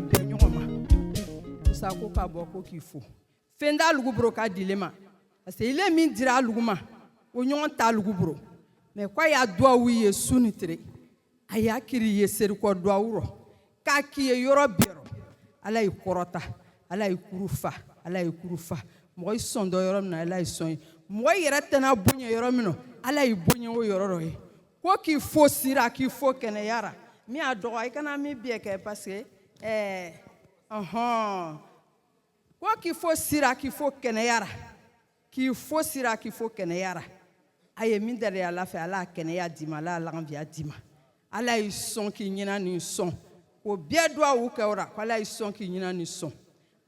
kana bɛn ɲɔgɔn ma Musa ko ka bɔ ko k'i fo fɛn t'a lugu boro k'a dile ma parce que ile min dira a lugu ma o ɲɔgɔn t'a lugu boro mais ko a y'a duwawu ye su ni tile a y'a kiri ye serikɔ duwawu rɔ k'a k'i ye yɔrɔ bɛɛ rɔ Ala y'i kɔrɔta Ala y'i kuru fa Ala y'i kuru fa mɔgɔ y'i sɔn dɔ yɔrɔ min na Ala y'i sɔn ye mɔgɔ yɛrɛ tɛna bonya yɔrɔ min na Ala y'i bonya o yɔrɔ rɔ ye ko k'i fo sira k'i fo kɛnɛyara min a dɔgɔ I kana min bɛɛ kɛ parce que ko k'i fo sira k'i fo kɛnɛyara k'i fo sira k'i fo kɛnɛyara a ye min deli Ala fɛ Ala y'a kɛnɛya d'i ma Ala y'a lafiya d'i ma Ala y'i sɔn k'i ɲina nin sɔn ko bɛɛ duwawu kɛ o ra ko Ala y'i sɔn k'i ɲina nin sɔn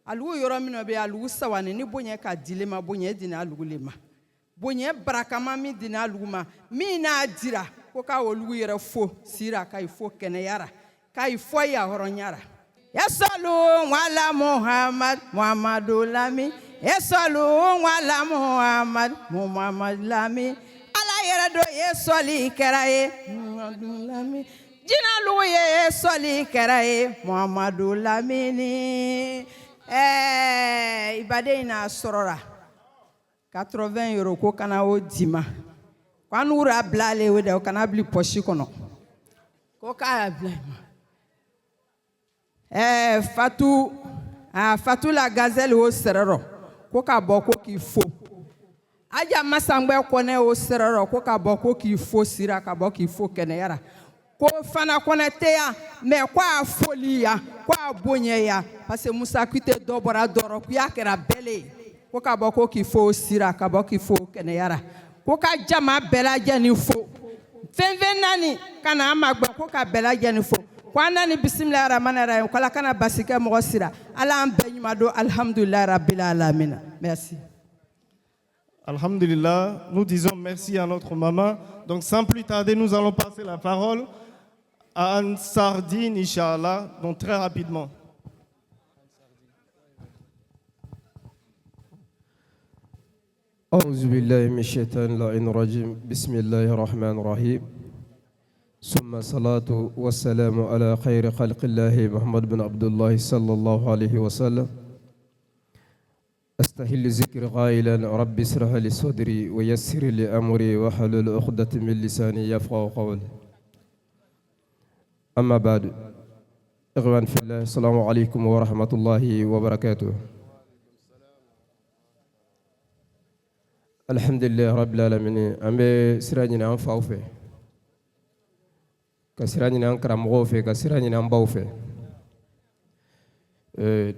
alugu yɔrɔ min na bɛ alugu sawani ni bonya ka dile ma bonya dina alugu le ma bonya barakama min dina alugu ma min n'a dira ko k'a olugu yɛrɛ fo sira k'a fo kɛnɛyara k'a fo ya hɔrɔnyara yasalu wala Muhammadu lami yasalu wala Muhammad lami Ala yɛrɛ do ye sɔli kɛra ye Muhammadu lami jinalugu ye sɔli kɛra ye Muhammadu lamini ibaden n'a sɔrɔra 80 euros ko kana o dima ko an n'ura bila ale o de o kana bili poche kɔnɔ ko k'a bila Fatu la gazelle o sɛrɛrɔ ko k'a bɔ ko k'i fo Aja Masangbe kɔnɛ o sɛrɛrɔ ko k'a bɔ ko k'i fo sira k'a bɔ k'i fo kɛnɛyara ko fana kɔnɛ tɛ yan mais ko a foli yan ko a bonya yan parce que Musa Kuyate dɔ bɔra dɔrɔ ko y'a kɛra bɛɛ le ye ko k'a bɔ ko k'i fo sira k'a bɔ k'i fo kɛnɛyara ko ka jama bɛɛ lajɛlen fo fɛn fɛn naani kana an magbɛ ko ka bɛɛ lajɛlen fo ko an nani bisimilahi rahmani rahim ko Ala kana basi kɛ mɔgɔ sira Ala an bɛɛ ɲuman don alhamdulilahi rabbil alamin merci. Alhamdulillah, nous disons merci à notre maman. Donc sans plus tarder, nous allons passer la parole à Ansardine, Inch'Allah, donc très rapidement. أعوذ بالله من الشيطان اللعين الرجيم بسم الله الرحمن الرحيم ثم الصلاة والسلام على خير خلق الله محمد بن عبد الله صلى الله عليه وسلم أستهل ذكر قائلا رب اشرح لي صدري ويسر لي أمري واحلل عقدة من لساني يفقهوا قولي أما بعد إخوان في الله السلام عليكم ورحمة الله وبركاته الحمد لله رب العالمين أمي سراني نام فاوفي كسراني نام كرامغوفي كسراني نام باوفي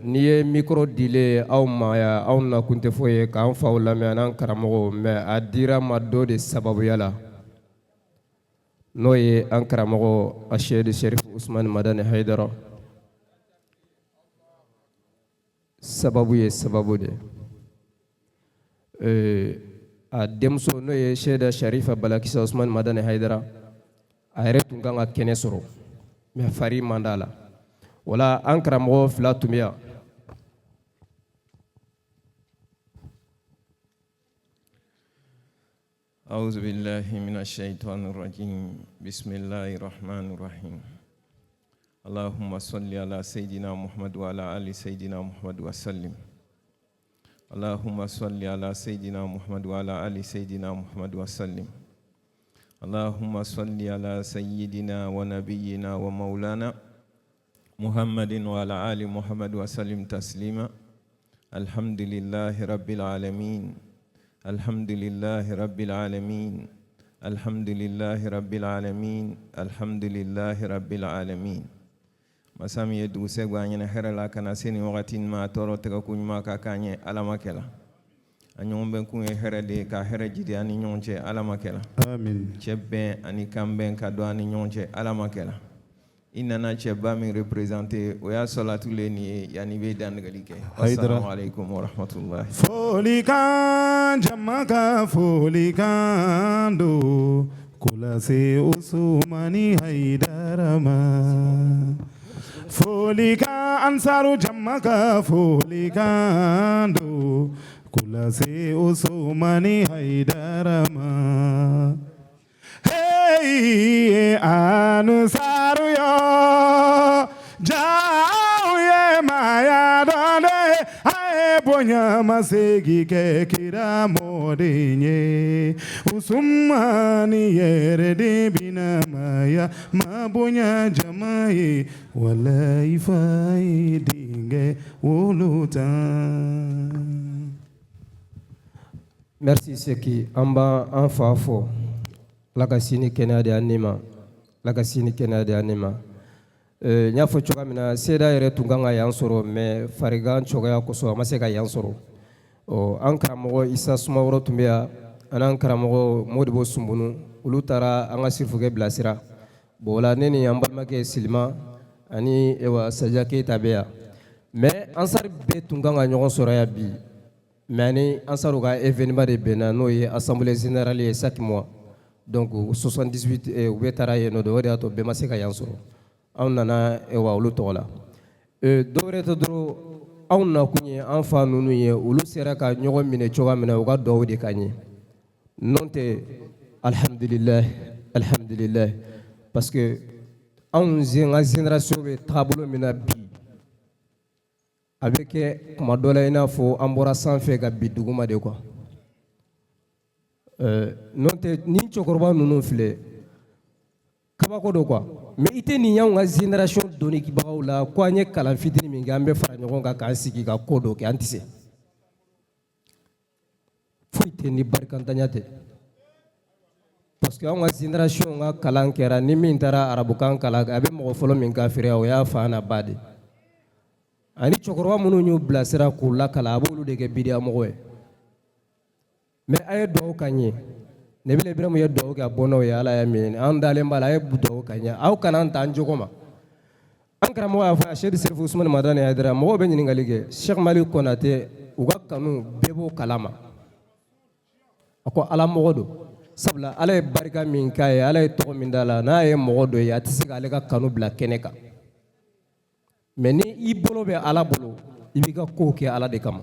نيه ميكرو ديلي أو مايا أو نا كنت فوي كان فاولا مي أنا كرامغو ما أديرا ما دو دي سبب يلا نوي أن كرامغو الشيخ الشريف عثمان مدني حيدر سبب دي demso no ye sheda sharifa balakisa Usman Madani Haidara ayre tunganga kene soro me fari mandala wala ankara mo flatumia أعوذ بالله من الشيطان الرجيم بسم الله الرحمن الرحيم اللهم صل على سيدنا محمد وعلى آل سيدنا محمد وسلم اللهم صل على سيدنا محمد وعلى آل سيدنا محمد وسلم اللهم صل على سيدنا ونبينا ومولانا محمد وعلى آل محمد وسلم تسليما الحمد لله رب العالمين الحمد لله رب العالمين الحمد لله رب العالمين الحمد لله رب العالمين masami yedu segwa nyene herala kana seni wakati ma toro tega kunyuma ka kanye alamakela anyombe kunye herede ka herejidi ani nyonche alamakela amin chebe ani kamben ka do ani nyonche alamakela inana cheba mi representer oya salatu leni yani be dan galike assalamu alaikum wa rahmatullahi folikan jamaka folikan do kula se usmani haidarama folika ansaru jamaka folikando kula se usmani haidarama hey ansaru yo jao bonya masegi ke kira modinye usumani yere de binamaya mabonya jamai wala ifai dinge wulutan. Merci Seki. Amba Anfafo. Lagasini Kenade Anima. Lagasini Kenade Anima. Nyafo Chogamina, Seda Ere Tunganga Yansoro, me Farigan Chogaya Koso, Maseka Yansoro. Ankaramo Issa Sumawro Tumbea, Ankaramo Modibo Sumbunu, Ulutara, Angasirfuge Blasira, Bola Neni Ambamake Silma, Ani Ewa Sajake Tabea. Mais Ansar Betunganga Nyon Soraya Bi. Mais Ansaruga événement de Bena, nous y assemblée générale chaque mois. Donc 78 Betara et Nodoreato Bemaseka Yansoro. On nana Ewa Lutola. Doretodro, on n'a qu'une enfant nous y est, ou le Seraka, Nyon Mine Chogamina, ou Gado de Kanye. Non, Alhamdulillah, Alhamdulillah. Parce que on a une génération de tableaux minabi. Avec Madola Inafo, Ambora Sanfe Gabi Duguma de quoi. Non, ni Chokorba nous filé. Kabako de quoi. Mais il était n'y a une génération donnée qui baoula, quoi n'y a qu'à la fidélité, Mingambe, Franyoga, Kansiki, Kodo, qui antissé. Fouille ni Barcantaniate. Parce que une génération a Kalankera, ni Mintara, Arabukan, Kalag, avec mon follow Minka Oya, Fana Badi. Ani Chokorwa munu nyu blasera kula kala abulu de ke bidia mowe. Mais ay do kanye. Nebele bira mu ya do ka bono ya ala ya min. Andale mbala ay do kanya. Aw kanan tan jogoma. Ankara mo afa Cheikh Serif Ousmane Madani Aidara mo be nyini ngalige. Cheikh Malik Konate uga kanu bebo kalama. Ako ala mogodo. Sabla ala barika min kay ala to min dala na ay mogodo ya tisiga ale ka kanu bla keneka. Mais ni i bolo be ala bolo i bi ka ko ke ala de kama.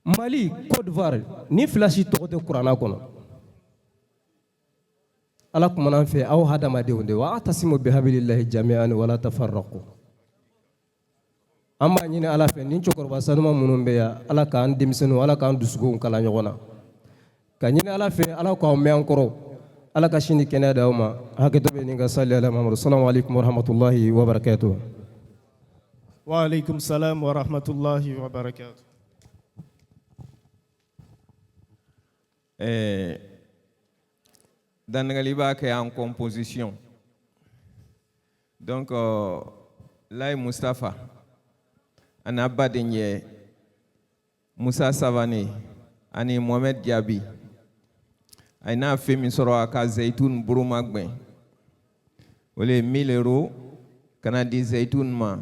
Mali, Côte d'Ivoire, ni flashi togote Qur'ana kono. Ala kumana fe aw hadama de wonde wa atasimu bihablillahi jami'an wala tafarraqu. Amba nyine ala fe ni chokorba sanuma munumbe ya ala ka an demisenu ala ka an dusugo kala nyogona. Ka nyine ala fe ala ko me ankoro ala ka shini kenada uma haketo be ninga salli ala Muhammad. Assalamu alaikum wa rahmatullahi wa barakatuh. Wa alaikum salam wa rahmatullahi wa barakatuh. Dan Galiba qui est en composition. Donc, là, Mustafa, Anaba Denye, Moussa Savane, Ani Mohamed Diaby, Aina Femi Soroaka Zaytoun Bourumagben, Ole 1000 euros, Canadi Zaytoun Ma.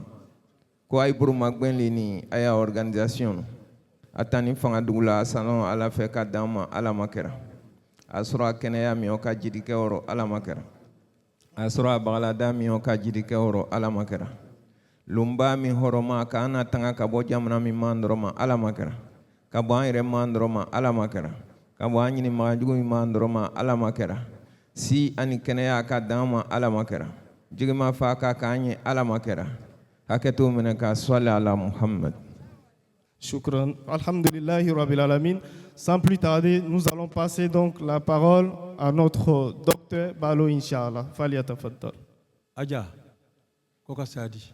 Quoi pour Magbenlini aya organisation atani fanga dugula salon ala fe ka dama ala makera asura kenaya mi oka jidike oro ala makera asura bagalada mi oka jidike oro ala makera lumba mi horoma kana tanga kabo jamna mi mandroma ala makera kabo ire mandroma ala makera kabo anyini majugo mi mandroma ala makera si ani kenaya ka dama ala makera jigma fa ka kanye ala makera. Muhammad. Shukran. Alhamdulillahi Rabbil Alamin. Sans plus tarder, nous allons passer donc la parole à notre docteur Balo, Inch'Allah. Falia tafaddal. Aja, Koka Sadi.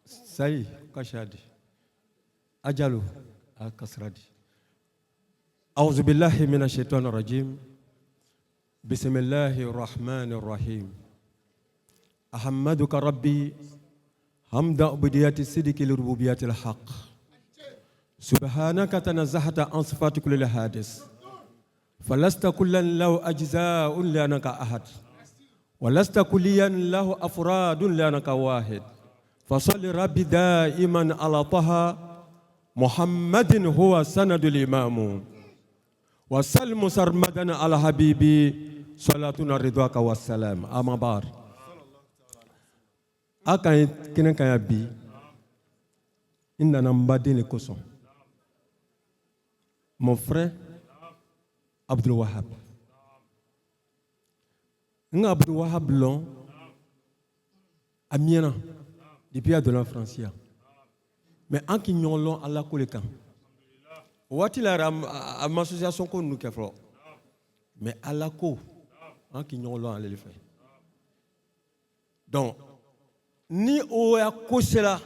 Sai, Koka Sadi. Ajalu, Kasradi. A'udhu billahi minash shaitanir rajim. Bismillahir rahmanir rahim. أحمدك ربي حمد عبودية الصدق لربوبية الحق سبحانك تنزهت عن صفات كل حادث فلست كلا له أجزاء لأنك أحد ولست كليا له أفراد لأنك واحد فصل ربي دائما على طه محمد هو سند الإمام وسلم سرمدا على حبيبي صلاتنا رضاك والسلام أما بعد akan kenen kan bi inna mbadi le koson mon frère Abdul Wahab nga Abdul Wahab lon amiena et puis il y a de l'enfance. Mais en qui n'y a Allah Kolekan. What il a à ma association qu'on nous fait. Mais Allah Ko, en qui n'y a Allah le fait. Donc, ni oya kosela,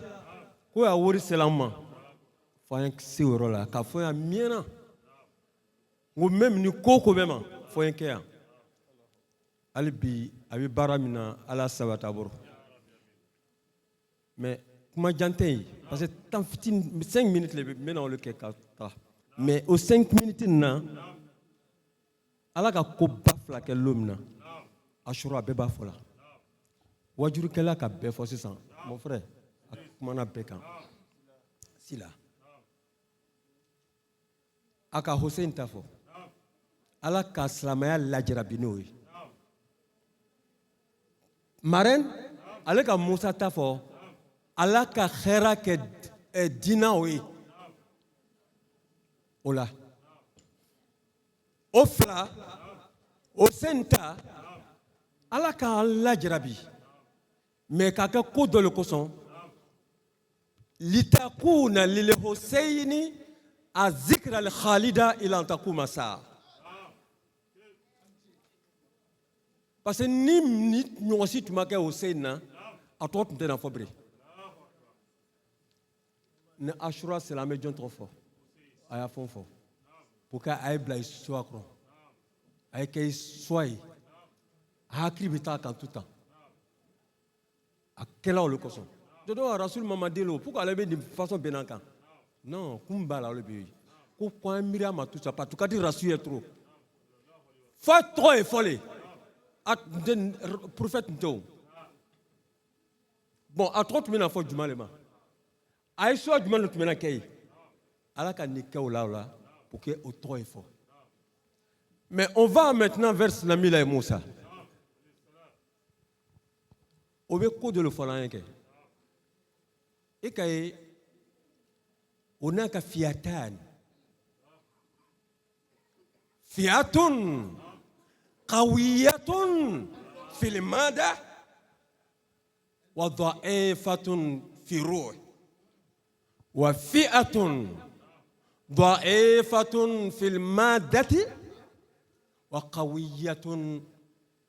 ko ya wori selama, faut un si là, car faut un miena. Ou même ni koko même, faut un kia. Alibi, abi baramina, ala sabatabor. Mais comment j'entends? Parce que tant 5 minutes maintenant le keka. Mais aux 5 minutes na, ala ka ko bafla ke l'homme na, ashura beba fola. Wajuru kela ka be fo sisan, mon frère, comment on appelle quand? Si là. Aka Hussein tafo. Ala ka slamaya lajira binoyi. Maren, ala ka Musa tafo. Allah ka khera ke dina oui. Ola. Ofla, o senta, Allah ka Allah jarabi. Mais kaka ko do le koson. Litakuna lil Husseini azikra al Khalida ila antakuma sa. Parce que ni nous aussi tu m'as Hussein na, à toi tu t'es dans fabrique. Ne Ashura c'est la médium trop fort. Aya fond fort. Pour qu'elle aille blaye soit cron. Aille qu'elle soit. A cribita quand tout temps. À quelle heure le cochon? Je dois Rasoul Mamadelo. Pourquoi elle est de façon bénanka? Non, kumbala le pays. Pourquoi Myriam a tout ça? Pas tout cas dire Rasoul est trop. Faut trop et folle. Prophète Nto. Bon, à 30 minutes, il faut du mal. Aïssoua du mal, tu m'as dit. Allah ka niqué au là pour que au trop est fort. Mais on va maintenant vers Namila et Moussa. On veut quoi de le faire là? Et que on a qu'à fiatan. Fiatun, qawiyatun, fil mada, wa dha'ifatun fi ruh. وفئة ضعيفة في المادة وقوية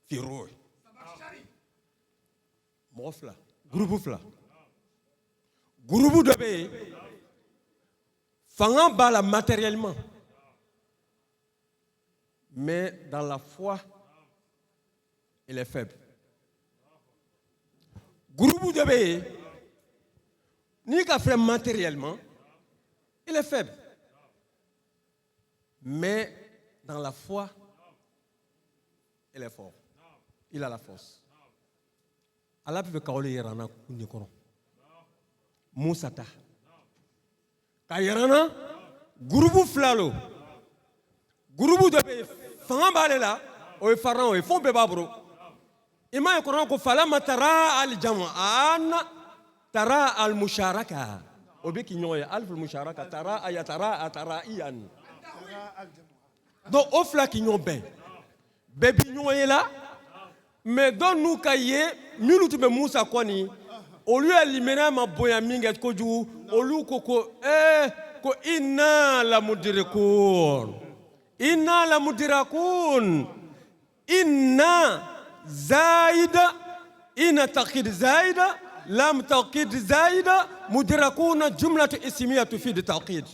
في الروح. Mofla, groupe fla. Groupe de bé. Fanga bala matériellement. Mais dans la foi, il est faible. Groupe de bé. Ni qu'à faire matériellement, il est faible. Mais dans la foi, il est fort. Il a la force. Allah peut kaole yerana kunikoro. Musata. Ka yerana groupe flalo. Groupe de fanga balela o faran o fon beba bro. Ima yakoro ko fala matara al jama'an ترى المشاركة وبيك نوية ألف المشاركة ترى إيان donc offla qui n'ont ben baby nyoye là mais dans nous cahier minute me Moussa kwani au lieu éliminer ma boya minga ko ju au lieu ko ko inna la mudirakun inna zaida inna taqid zaida لم توقيد زايدة مدركون جملة اسمية تفيد التوقيد.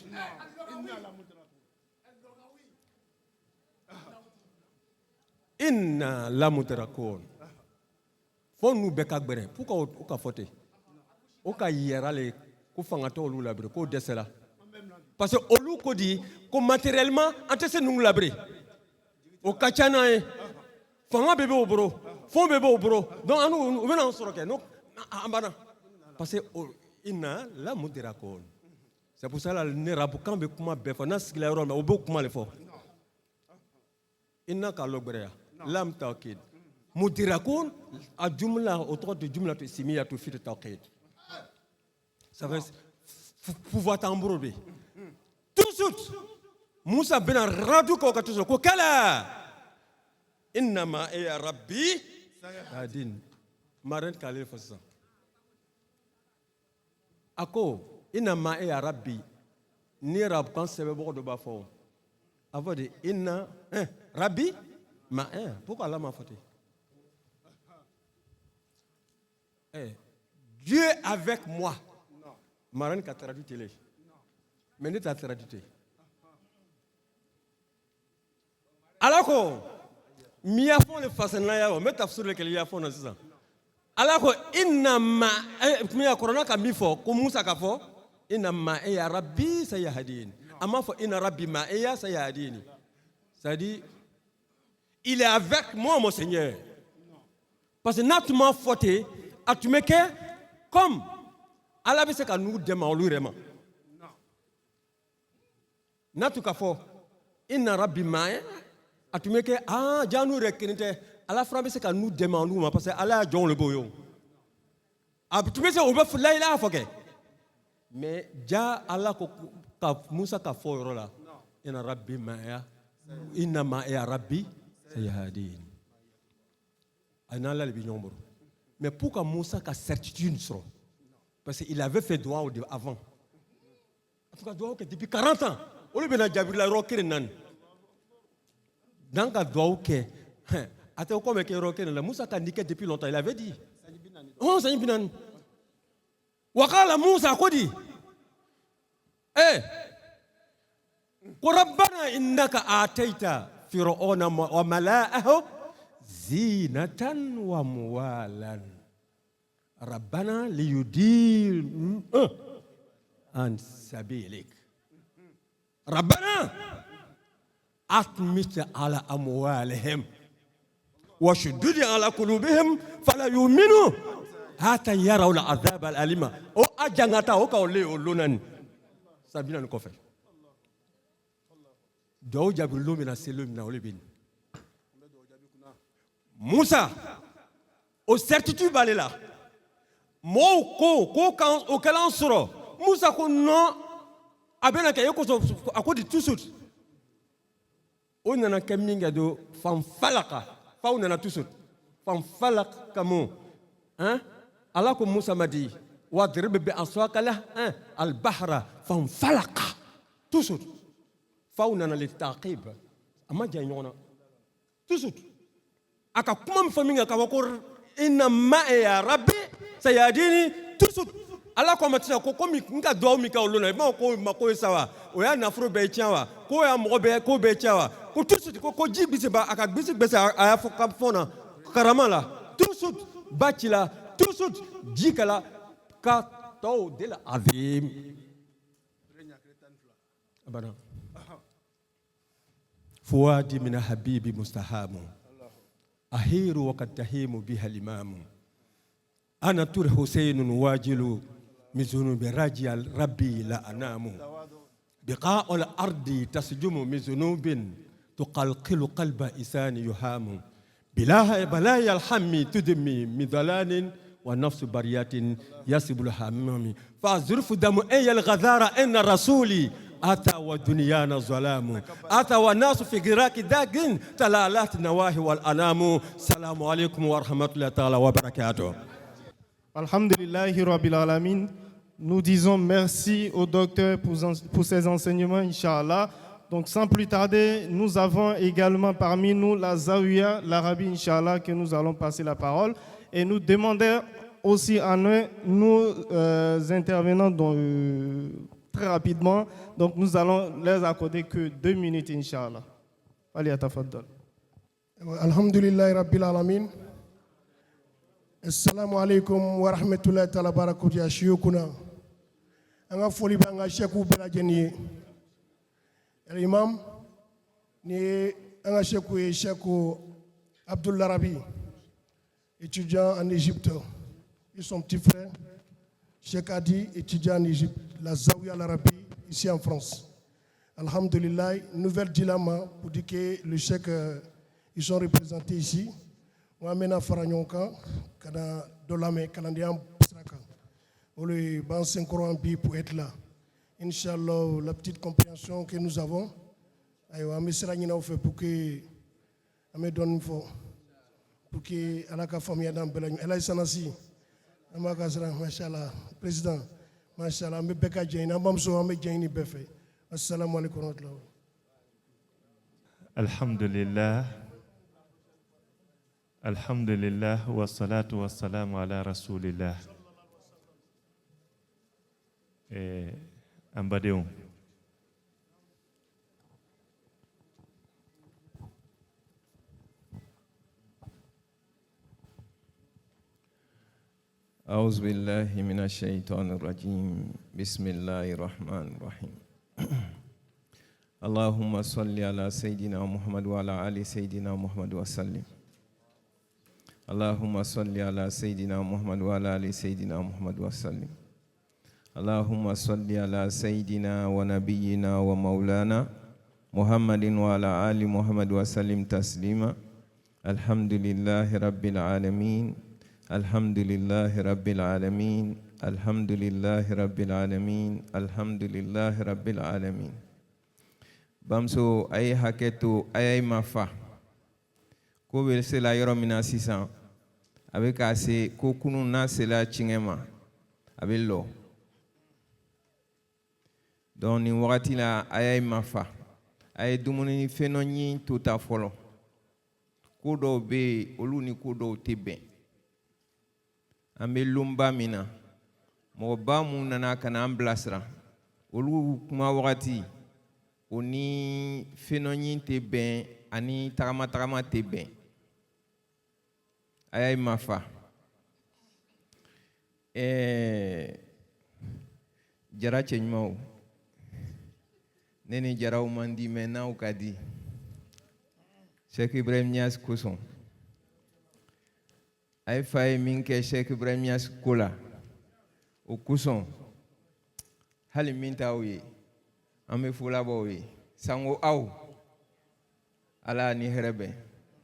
إن لا مدركون. فون بكاك بري. Pourquoi on a fauté? On a hiéralé. On a fait un labré. On a décelé. Parce que on a dit que matériellement, on a fait un labré. On a fait un bébé au bureau. Fond bébé au bureau. Donc on a sorti. Parce que inna la mudirakon. C'est pour ça que ne rabukan be kuma befa nas kila ro o be kuma le fo. Inna ka logbeya lam tawkid. Mudirakun a jumla autour de jumla ismiya tu fi tawkid. Ça veut pouvoir t'embrouiller. Tout de suite Moussa ben radu ko ka toujours ko kala. Inna ma ya rabbi adin. Maren kale fo ça. ako ina ma e ya rabbi ni rab kan sebe boko do ba fo avant de ina rabbi ma pourquoi Allah m'a fauté Dieu avec moi Maran ka traduit télé mais ne ta traduit alako miya fon le fasana ya mais tafsir le kele ya fon na ça alako inna ma miya corona ka mi fo ko Musa ka fo inna ma ya rabbi sayahdin ama fo inna rabbi ma ya sayahdini ça dit il est avec moi mon Seigneur parce que naturellement fauté a tu me que comme Allah veut que nous demandons vraiment natu ka fo inna rabbi ma a tu me que janu rekenite Allah fera veut que nous demandons parce que Allah a John le boyo a tu me que on va faire là il faut mais ja Allah ko ka Musa ka fo rola inna rabbi ma inna ma ya rabbi sayahdin anala le binyombo mais pourquoi Musa ka certitude sur parce qu'il avait fait droit avant en tout cas droit que depuis 40 ans on le bena jabir la roker nan dans ka droit que ate comme que roker la Musa ka niqué depuis longtemps il avait dit oh ça binan wakala Musa ko di rabbana innaka ataita fir'auna wa mala'ahu zinatan wa muwalan rabbana liyudil an sabilik rabbana atmit ala amwalihim wa shuddid ala qulubihim fala yu'minu hatta yaraw al'adhab al'alima o ajangata o ka ole olonan sabina ko fe do jabir lo mina selo mina ole bin Musa au certitude balé là mo ko kan o kala soro Musa ko non abena ke yoko akodi tout suite on nana kaminga do fam falaka fa on nana tout suite fam falak kamo ala ko Musa madi wa drib bi aswaqala al bahra fam falaka tout suite fa on nana le taqib ama janyona tout suite aka kuma mfaminga kawako inna ma ya rabbi sayadini tout ala ko matina ko komi nka do mi ka olona ma ko mako sawa o ya nafro be tiawa ko ya mo be ko be tiawa ko tout ko jibisi ba aka bisi besa aya fo ka fona karamala tout batila tout jikala ka to de la azim abana fuadi min habibi mustahamu أهير وقد تهيم بها الإمام أنا تور حسين واجل من ذنوب راجي ربي لا أنام بقاء الأرض تسجم من ذنوب تقلقل قلب إنسان يهام بلايا الحم تدمي من ضلال ونفس بريات يسب الحمام فأزرف دم أي الغذارة إن رسولي أتى ودنيانا ظلام أتى والناس في قراك داقين تلالات النواهي والأنام السلام عليكم ورحمة الله تعالى وبركاته. Alhamdulillahi Rabbil Alamin. Nous disons merci au docteur pour ses enseignements, Inch'Allah. Donc sans plus tarder, nous avons également parmi nous la Zawiya, l'Arabie, Inch'Allah, que nous allons passer la parole. Et nous demandons aussi à nous intervenants très rapidement. Donc nous allons les accorder que 2 minutes, Inch'Allah. Allez, tafaddal. Alhamdulillahi Rabbil Alamin. Assalamu alaikum wa rahmatullahi ta'ala barakatuh ya shiyukuna. Anga foli banga sheku bela jeni. L'imam ni anga sheku Abdullah Rabi, étudiant en Égypte. Et son petit frère, Cheikh Adi, étudiant en Égypte, la Zawiya l'Arabie, ici en France. Alhamdulillah, nouvelle dilemme pour dire que le Cheikh, ils sont représentés ici. Moi, maintenant, Faranyonka, Kana Dolame, Kanadian Sraka. On le ban 5 euros en billet pour être là. Inch'Allah, la petite compréhension que nous avons, mais c'est là fait pour que me donne pour que à la famille dans Belagne. Elle a sanasi. Amakasra, machallah, président. Mashallah, me beka jeni, ambam so ame jeni befe. Assalamu alaikum wa rahmatullah. Alhamdulillah. Alhamdulillah wa salatu wa salamu ala rasulillah. Ambadeon. أعوذ بالله من الشيطان الرجيم بسم الله الرحمن الرحيم اللهم صل على سيدنا محمد وعلى آل سيدنا محمد وسلم اللهم صل على سيدنا محمد وعلى آل سيدنا محمد وسلم اللهم صل على سيدنا ونبينا ومولانا محمد وعلى آل محمد وسلم تسليما الحمد لله رب العالمين الحمد لله رب العالمين الحمد لله رب العالمين الحمد لله رب العالمين بامسو أي حكيتو أي مافا كوبل سلا يرو منا سيسان أبي كاسي كوكونو ناسلا تشينما أبي لو دوني وقتي لا أي مافا أي دوموني فينوني توتا فولو كودو بي أولوني كودو تيبي ambe lumba mina mo ba mu nana kana amblasra olu kuma wakati oni fenonyin te ben ani tagama te ben ayay mafa jara chenymo neni jara umandi mena ukadi Sheikh Ibrahim Niass Kousson ay fay minke Sheikh Ibrahim Niass Koula o Kousson hali minta wi ame fula bowi sango aw ala ni herebe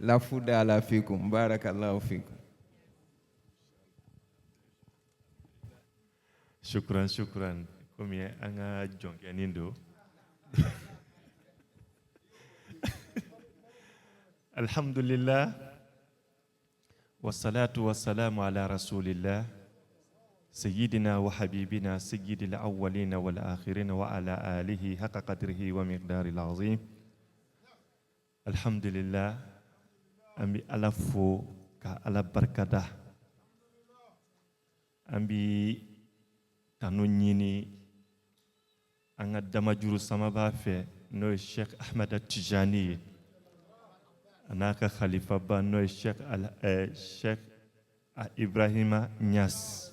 la fuda ala fikum barakallahu fikum Shukran komi anga jonke nindo Alhamdulillah wassalatu wassalamu ala rasulillah sayyidina wa habibina sayyidil awwalina wal akhirina wa ala alihi haqqa qadrihi wa miqdaril azim. Alhamdulillah ambi alafo ka ala barkada ambi tanu nyini anga damajuru sama ba fe no Sheikh Ahmad Tijani anaka khalifa ba no Sheikh Ibrahima Niass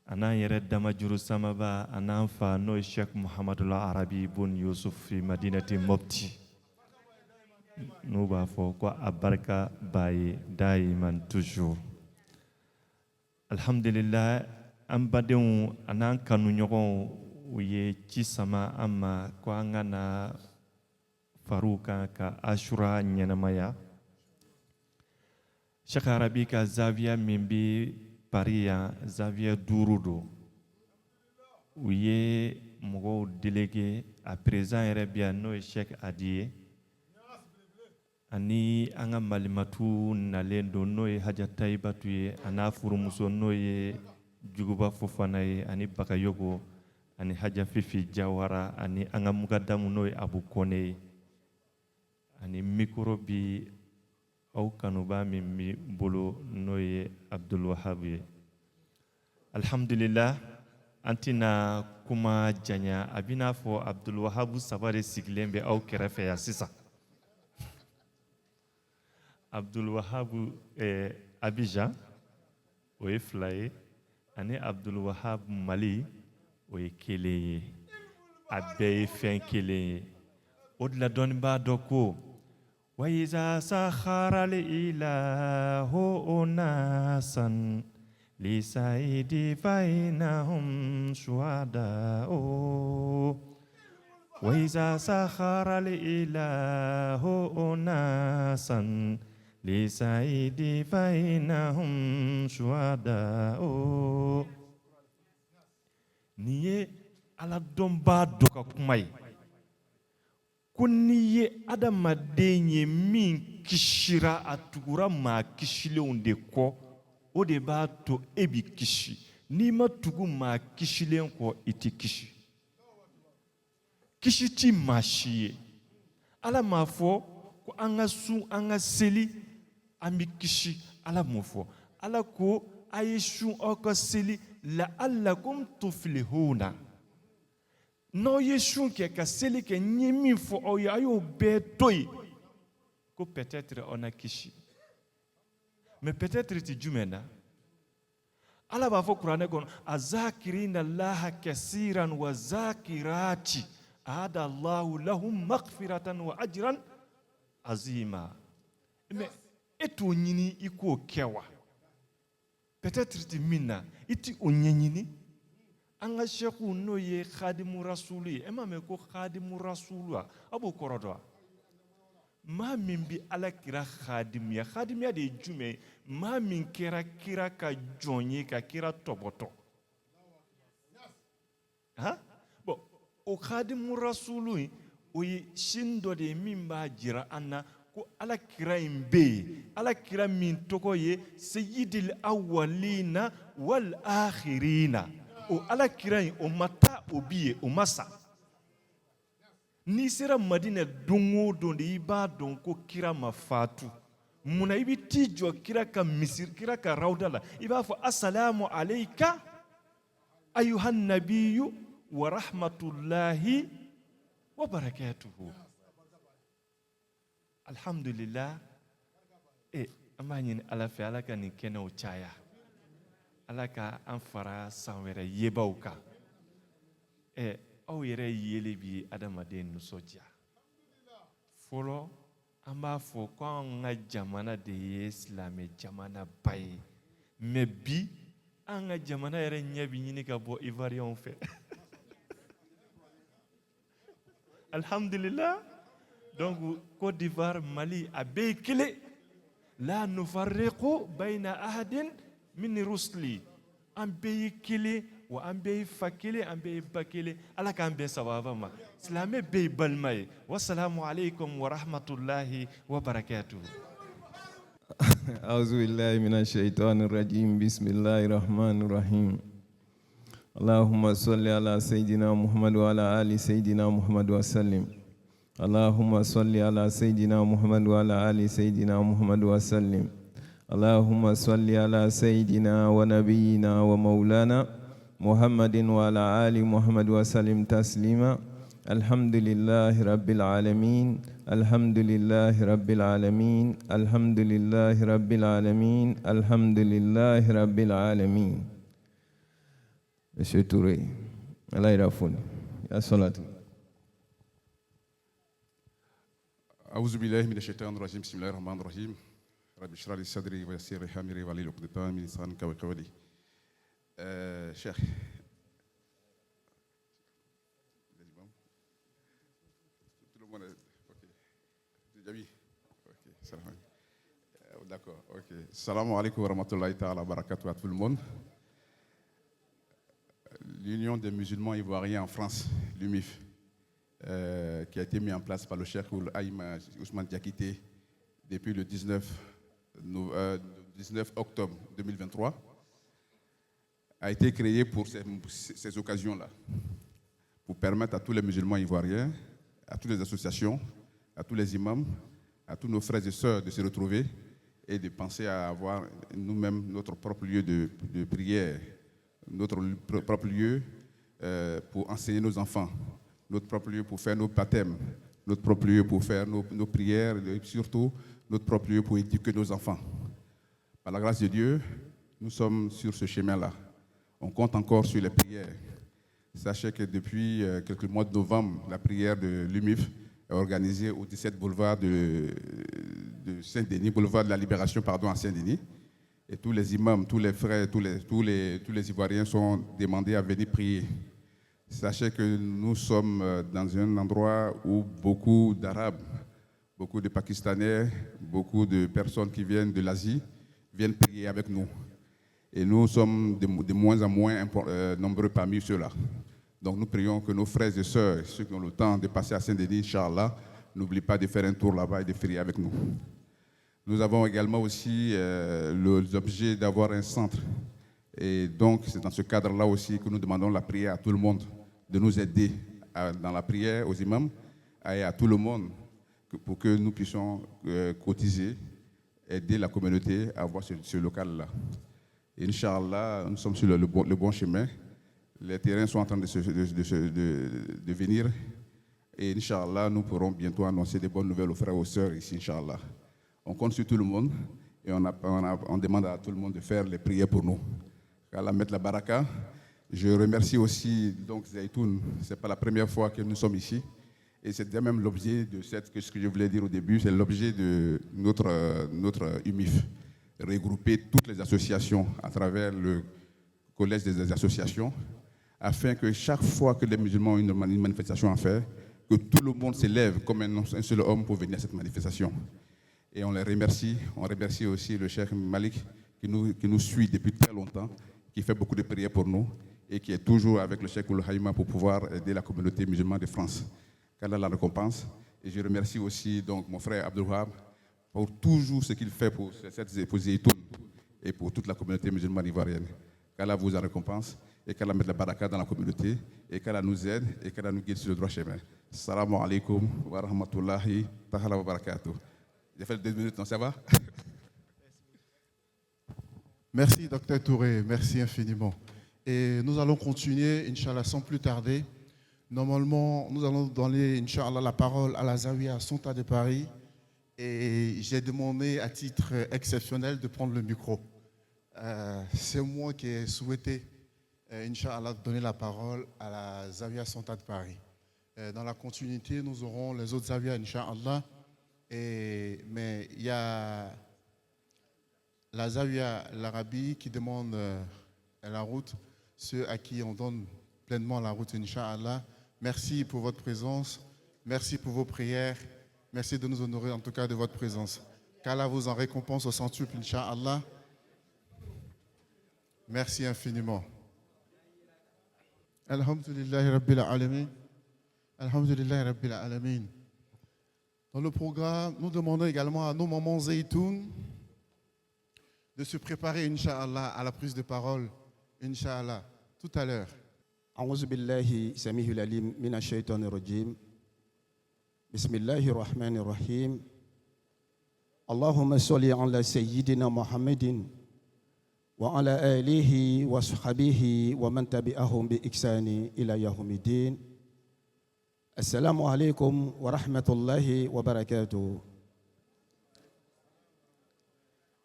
ana yere damajuru sama ba anamfa no Sheikh Muhammadul Arabi bun Yusuf fi madinati Mopti nuba fo ko abarka baye daiman toujours. Alhamdulillah ambadeu anan kanu nyogon uye ci sama amma ko angana faruka ka ashura nyenamaya Sheikh Arabi ka Zavia mimbi paria Zavia durudo uye mogo délégué à présent erebia no Sheikh Adie ani anga malimatu nalendo no haja taibatu ye ana furumuso no ye juguba fofana ye ani bakayogo ani haja fifi jawara ani anga mugadamu no abu kone ani mikrobi au kanuba mimi bolo no ye Abdul Wahab ye. Alhamdulillah antina kuma janya abina fo Abdul Wahab sabare siglembe au kerefe ya sisa Abdul Wahab Abidjan oye flaye ani Abdul Wahab Mali oye keleye abe fen keleye odla don ba doko wa iza sakhara li ilahu unasan li saidi bainahum shuhada wa iza sakhara li ilahu unasan li saidi bainahum shuhada niye ala domba doka kumai kuniye adamadenye min kishira atugura ma kishileunde ko o de b'a to ebi kishi n'i ma tugu maa kisilen kɔ i tɛ kisi kisi ti maa si ye ala m'a fɔ ko an ka sun an ka seli an bɛ kisi ala m'o fɔ ala ko a ye sun aw ka seli la'allakum tuflihuna n'aw ye sun kɛ ka seli kɛ n ye min fɔ aw ye a y'o bɛɛ to yen ko peut-être aw na kisi mais peut-être ti jumɛn na ala b'a fɔ kuranɛ kɔnɔ azakirina allaha kasiran wa zakirati ahada allahu lahum maghfiratan wa ajran azima mais e t'o ɲini i k'o kɛ wa peut-être ti min na i ti o ɲɛɲini an ka sɛku n'o ye khadimu rasulu ye e m'a mɛn ko khadimu rasulu a b'o kɔrɔ dɔn wa maa min bɛ alakira khadimiya de ye jumɛn ye maa min kɛra kira ka jɔn ye ka kira tɔbɔtɔ bon o khadimu rasulu in o ye sin dɔ de ye min b'a jira an na ko alakira in bɛ yen alakira min tɔgɔ ye sayyidil awwalina wal akhirina o alakira in o ma taa o bi ye o ma sa n'i sera madinɛ don o don de i b'a dɔn ko kira ma faatu munna i bɛ t'i jɔ kira ka misiri kira ka rawda la i b'a fɔ asalamu alayka ayuha nabiyu wa rahmatulahi wa barakatuhu alhamdulillah an b'a ɲini ala fɛ ala ka nin kɛnɛw caya ala ka an fara san wɛrɛ yebaw kan aw yɛrɛ yeli bi adamaden nisɔndiya fɔlɔ an b'a fɔ ko an ka jamana de ye silamɛ jamana ba ye mais bi an ka jamana yɛrɛ ɲɛ bi ɲini ka bɔ ivoiriyɛnw fɛ alhamdulillah donc Côte d'Ivoire Mali a bɛɛ ye kelen la nufarriqu bayna ahadin min rusli an bɛɛ ye kelen wa an bɛɛ ye fa kelen an bɛɛ ye ba kelen ala k'an bɛɛ sababa ma silamɛ bɛɛ ye balima ye wasalamu alaikum wa rahmatulahi wa barakatuhu أعوذ بالله من الشيطان الرجيم بسم الله الرحمن الرحيم اللهم صل على سيدنا محمد وعلى آل سيدنا محمد وسلم اللهم صل على سيدنا محمد وعلى آل سيدنا محمد وسلم اللهم صل على سيدنا ونبينا ومولانا محمد وعلى آل محمد وسلم تسليما الحمد لله رب العالمين الحمد لله رب العالمين الحمد لله رب العالمين الحمد لله رب العالمين Monsieur Touré, Allah يرافون يا صلاة أعوذ بالله من الشيطان الرجيم بسم الله الرحمن الرحيم رب اشرح لي صدري ويسر لي أمري واحلل عقدة من لساني يفقهوا قولي Cheikh tout le monde est ok déjà vu ok salam d'accord ok salam alaikum wa rahmatullahi ta'ala wa barakatuh à tout le monde. L'Union des musulmans ivoiriens en France, l'UMIF, qui a été mis en place par le Cheikh Aïma Ousmane Diakité depuis le 19 octobre 2023, a été créé pour ces occasions-là, pour permettre à tous les musulmans ivoiriens, à toutes les associations, à tous les imams, à tous nos frères et sœurs de se retrouver et de penser à avoir nous-mêmes notre propre lieu de prière, notre propre lieu pour enseigner nos enfants, notre propre lieu pour faire nos baptêmes, notre propre lieu pour faire nos prières, et surtout notre propre lieu pour éduquer nos enfants. Par la grâce de Dieu, nous sommes sur ce chemin-là. On compte encore sur les prières. Sachez que depuis quelques mois de novembre, la prière de l'UMIF est organisée au 17 boulevard de Saint-Denis, boulevard de la Libération, pardon, à Saint-Denis. Et tous les imams, tous les frères, tous les Ivoiriens sont demandés à venir prier. Sachez que nous sommes dans un endroit où beaucoup d'Arabes, beaucoup de Pakistanais, beaucoup de personnes qui viennent de l'Asie viennent prier avec nous. Et nous sommes de moins en moins nombreux parmi ceux-là. Donc nous prions que nos frères et sœurs, ceux qui ont le temps de passer à Saint-Denis, Inch'Allah, n'oublient pas de faire un tour là-bas et de prier avec nous. Nous avons également aussi l'objet d'avoir un centre Et donc, c'est dans ce cadre-là aussi que nous demandons la prière à tout le monde, de nous aider dans la prière aux imams et à tout le monde pour que nous puissions cotiser, aider la communauté à avoir ce local-là. Inch'Allah, nous sommes sur le bon chemin. Les terrains sont en train de venir. Et Inch'Allah, nous pourrons bientôt annoncer des bonnes nouvelles aux frères et aux sœurs ici, Inch'Allah. On compte sur tout le monde et on demande à tout le monde de faire les prières pour nous. qu'Allah mette la baraka. Je remercie aussi donc Zaytoun. Ce n'est pas la première fois que nous sommes ici. Et c'est même l'objet de ce que je voulais dire au début, c'est l'objet de notre UMIF. Regrouper toutes les associations à travers le collège des associations, afin que chaque fois que les musulmans ont une manifestation à faire, que tout le monde s'élève comme un seul homme pour venir à cette manifestation. Et on les remercie. On remercie aussi le cheikh Malik qui nous suit depuis très longtemps, qui fait beaucoup de prières pour nous et qui est toujours avec le cheikh Oul Haïma pour pouvoir aider la communauté musulmane de France. Qu'Allah la récompense. Et je remercie aussi donc mon frère Abdul Wahab pour toujours ce qu'il fait pour cette Zaytoun et pour toute la communauté musulmane ivoirienne. Qu'Allah vous en récompense et qu'Allah mette la baraka dans la communauté et qu'Allah nous aide et qu'Allah nous guide sur le droit chemin. Assalamu alaikum wa rahmatullahi ta'ala wa barakatuh. J'ai fait 2 minutes, non, ça va? Merci, Dr Touré, merci infiniment. Et nous allons continuer, Inch'Allah, sans plus tarder. Normalement, nous allons donner, Inch'Allah, la parole à la Zawiya Sonta de Paris. Et j'ai demandé à titre exceptionnel de prendre le micro. C'est moi qui ai souhaité, Inch'Allah, donner la parole à la Zawiya Sonta de Paris. Dans la continuité, nous aurons les autres Zawiya, Inch'Allah. Mais il y a la Zawiya l'Arabie qui demande la route, ceux à qui on donne pleinement la route, Inch'Allah. Merci pour votre présence, merci pour vos prières, merci de nous honorer en tout cas de votre présence. Qu'Allah vous en récompense au centuple, Inch'Allah. Merci infiniment. Alhamdulillahi Rabbil Alamin. Alhamdulillahi Rabbil Alamin. Dans le programme, nous demandons également à nos mamans Zaytoun de se préparer, Inch'Allah, à la prise de parole, Inch'Allah, tout à l'heure. أعوذ بالله سميع العليم من الشيطان الرجيم بسم الله الرحمن الرحيم اللهم صل على سيدنا محمد وعلى آله وصحبه ومن تبعهم بإحسان إلى يوم الدين السلام عليكم ورحمة الله وبركاته.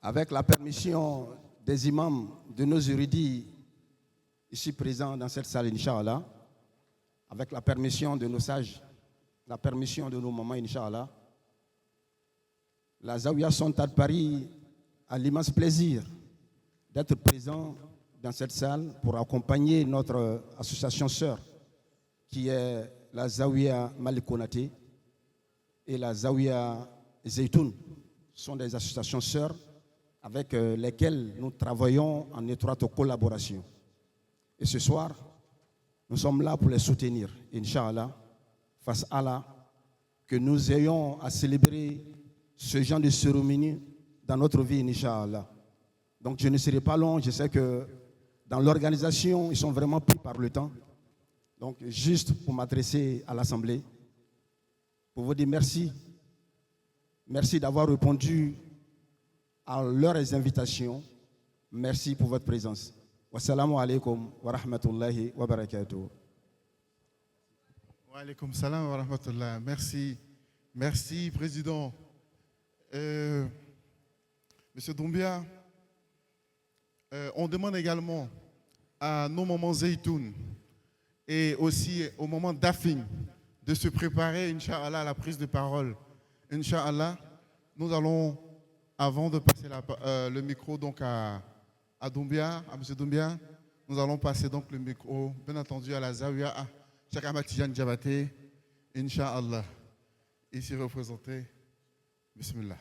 Avec la permission des imams, de nos érudits ici présents dans cette salle, Inch'Allah, avec la permission de nos sages, la permission de nos mamans, Inch'Allah, la Zawiya Sonta de Paris a l'immense plaisir d'être présent dans cette salle pour accompagner notre association sœur, qui est la Zawiya Malik Konaté et la Zawiya Zaytoun. Ce sont des associations sœurs avec lesquelles nous travaillons en étroite collaboration. Et ce soir, nous sommes là pour les soutenir, Inch'Allah, face à Allah, que nous ayons à célébrer ce genre de cérémonie dans notre vie, Inch'Allah. Donc je ne serai pas long, je sais que dans l'organisation, ils sont vraiment pris par le temps. Donc juste pour m'adresser à l'Assemblée, pour vous dire merci. Merci d'avoir répondu à leurs invitations. Merci pour votre présence. Wassalamu alaikum wa rahmatullahi wa barakatuh. Wa alaikum salam wa rahmatullah. Merci. Merci, Président. Monsieur Doumbia, on demande également à nos mamans Zaytoun et aussi au moment d'Afin de se préparer, Inch'Allah, à la prise de parole. Inch'Allah, nous allons, avant de passer le micro donc à Doumbia, à M. Doumbia, nous allons passer donc le micro, bien entendu, à la Zawiya, à Cheikh Ahmad Tidiane Diabaté, Inch'Allah, ici représenté. Bismillah.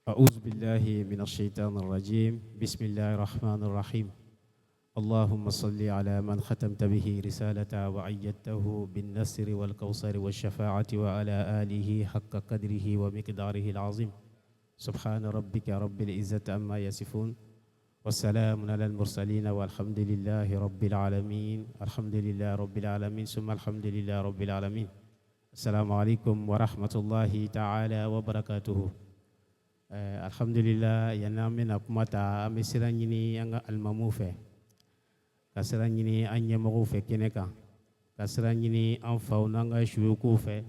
أعوذ بالله من الشيطان الرجيم بسم الله الرحمن الرحيم اللهم صل على من ختمت به رسالة وعيدته بالنصر والكوثر والشفاعة وعلى آله حق قدره ومقداره العظيم سبحان ربك رب العزة عما يصفون والسلام على المرسلين والحمد لله رب العالمين. الحمد لله رب العالمين ثم الحمد لله رب العالمين. السلام عليكم ورحمة الله تعالى وبركاته. الحمد لله ينامنا كمتا أمسرانيني أنغا المموفة كسرانيني أنيا مغوفة كنكا كسرانيني أنفاونا أنغا شوكوفة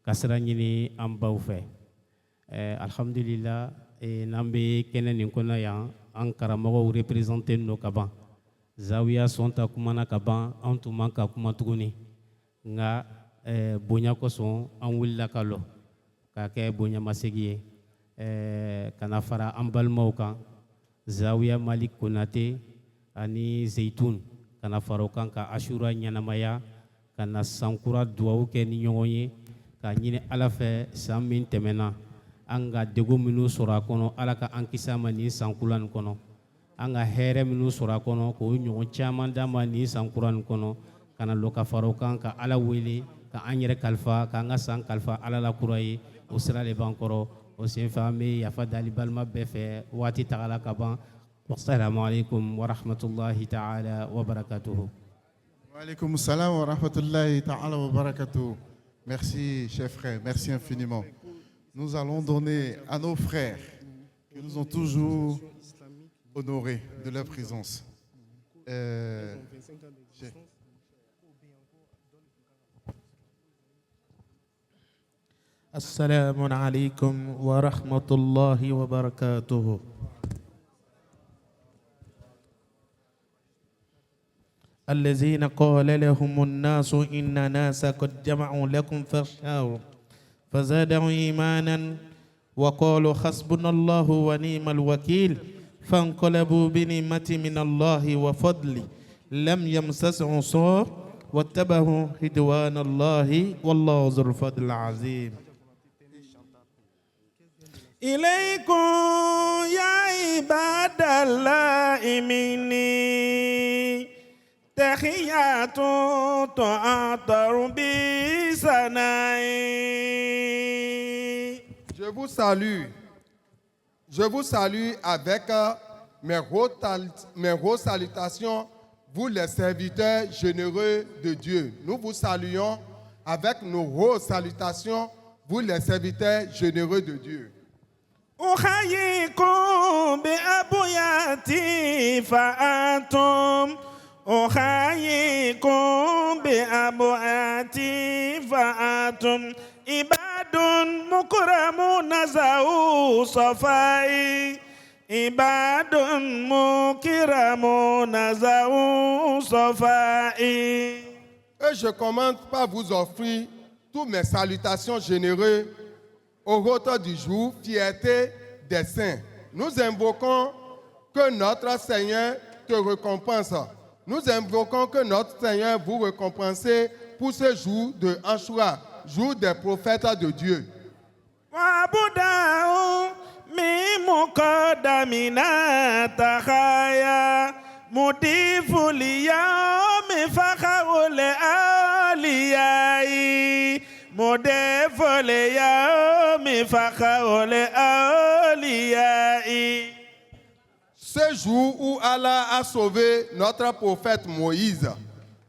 كسرانيني أنباوفة. الحمد لله نامبي كنن يكون يا أنكر مغو représenter nos kaban zawiya sonta kumana kaban antuma ka kuma tuguni nga bonya ko son an willa kalo ka ke bonya masegi kana fara ambal mauka zawiya malik kunate ani zaitun kana faro kan ka ashura nyanamaya kana sankura duwawu ke ni nyonye ka nyine alafe samin temena anga dego minu sura kono alaka ankisama ni sankulan kono anga here minu sura kono ko nyongo chaman dama ni sankuran kono kana loka farokan ka ala wele ka anyere kalfa ka nga san kalfa ala la kurai usra le bankoro o sen fami ya fadali balma befe wati tagala kaban. Wassalamu alaikum wa rahmatullahi ta'ala wa barakatuh. Wa alaikum salam wa rahmatullahi ta'ala wa barakatuh. Merci chers frères, merci infiniment. Nous allons donner à nos frères qui nous ont toujours honorés de leur présence. Assalamu alaikum wa rahmatullahi wa barakatuh. الذين قال لهم الناس إن ناس قد جمعوا لكم فاخشوهم فزادهم إيمانا وقالوا حسبنا الله ونعم الوكيل فانقلبوا بنعمة من الله وفضل لم يمسسهم سوء واتبعوا رضوان الله والله ذو الفضل العظيم. إليكم يا عباد الله مني تحيات تعطر بسنائي. Je vous salue avec mes hautes salutations, vous les serviteurs généreux de Dieu. Nous vous saluons avec nos hautes salutations, vous les serviteurs généreux de Dieu. أحييكم بأبياتي فأنتم أحييكم بأبياتي فأنتم عباد مكرمون ذو صفائي عباد مكرمون ذو صفائي. Et je commence par vous offrir toutes mes salutations généreuses au retour du jour, fierté des saints. Nous invoquons que notre Seigneur te récompense. Nous invoquons que notre Seigneur vous récompense pour ce jour de Ashura, jour des prophètes de Dieu. Ce jour où Allah a sauvé notre prophète Moïse,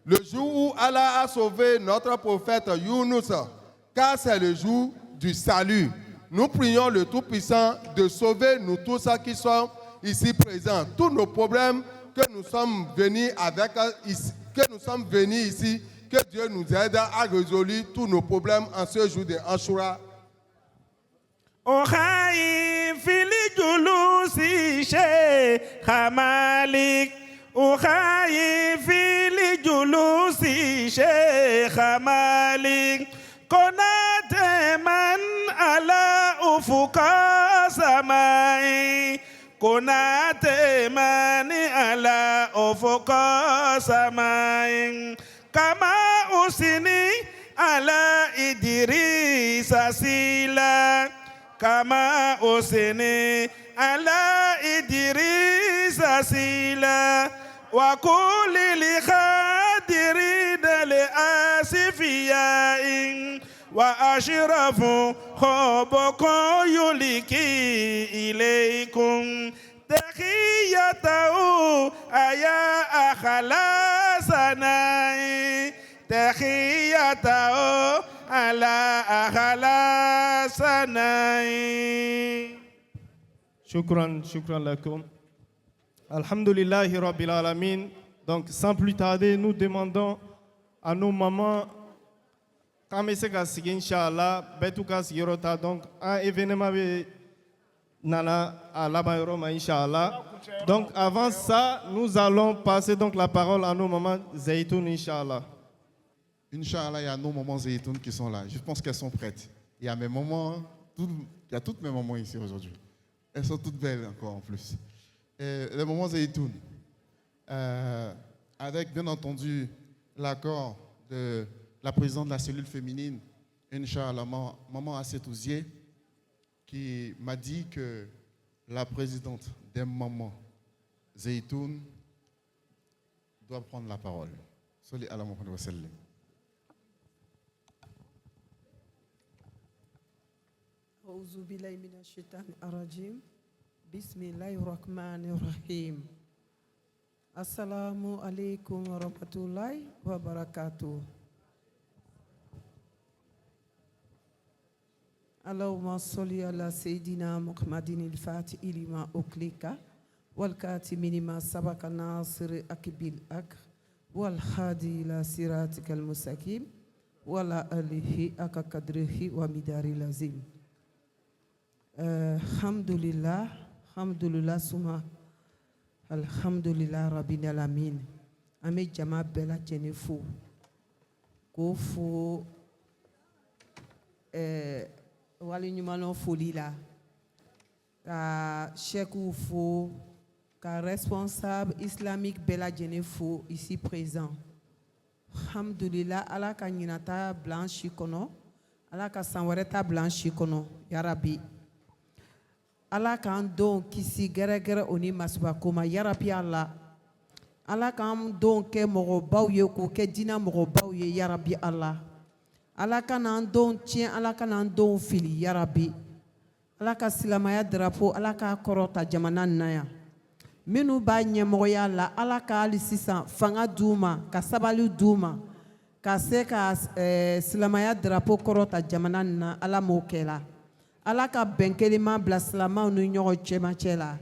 le jour où Allah a sauvé notre prophète Yunus, car c'est le jour du salut. Nous prions le Tout-Puissant de sauver nous tous qui sommes ici présents. Tous nos problèmes que nous sommes venus ici, que Dieu nous aide à résoudre tous nos problèmes en ce jour de Ashura. أخاي في الجلوس شيخ مالك أخاي في الجلوس شيخ مالك كنت من على أفق سمائي كنت من على أفق سمائي كما أسني على إدريس سيلا كما أسني على إدريس سيلا وكل لخادرين لآسفياء وأشرف خبكم يلقي إليكم تحيته أيا أخلاصنا تحيته على أخلاصنا. Shukran lakum. Alhamdulillahi Rabbil Alamin. Donc, sans plus tarder, nous demandons à nos mamans, comme c'est qu'à signer, Inch'Allah, Betouka Sigirota, donc, un événement Nana à Labayrom, Inch'Allah. Donc, avant ça, nous allons passer donc la parole à nos mamans Zaytoun, Inch'Allah. Inch'Allah, il y a nos mamans Zaytoun qui sont là. Je pense qu'elles sont prêtes. Il y a mes mamans, il y a toutes mes mamans ici aujourd'hui. Elles sont toutes belles encore en plus. Et les mamans Zaytoun, avec bien entendu l'accord de la présidente de la cellule féminine, Inch'Allah, maman Assetouzier, qui m'a dit que la présidente des mamans Zaytoun doit prendre la parole. Salli ala Muhammad wa sallim. أعوذ بالله من الشيطان الرجيم بسم الله الرحمن الرحيم السلام عليكم ورحمة الله وبركاته. اللهم صل على سيدنا محمد الفاتح لما أغلق والكاتم لما سبق ناصر أكبر أك والهادي إلى صراطك المستقيم وعلى آله حق قدره ومقداره العظيم. Alhamdulillah, alhamdulillah suma, alhamdulillah rabbil alamin. Ame jama bela jenefo, ko fo wali nyumano foli la, ka chekou fo, ka responsable islamique bela jenefo ici présent. Alhamdulillah, ala ka nyinata blanchi kono, ala ka sanwareta blanchi kono, ya Rabbi. Ala k'an don kisi gɛrɛgɛrɛ o ni masubakoma yarabi ala ala k'an don kɛ mɔgɔbaw ye k'o kɛ diinɛ mɔgɔbaw ye yarabi ala ala ka n'an don tiɲɛ ala ka n'an don fili yarabi ala ka silamaya drapeau ala k'a kɔrɔta jamana nin na yan minnu b'a ɲɛmɔgɔya la ala ka hali sisan fanga d'u ma ka sabali d'u ma ka se ka silamaya drapeau kɔrɔta jamana nin na ala m'o kɛ la. ala ka bɛn kelima bila silamɛw ni ɲɔgɔn cɛmancɛ la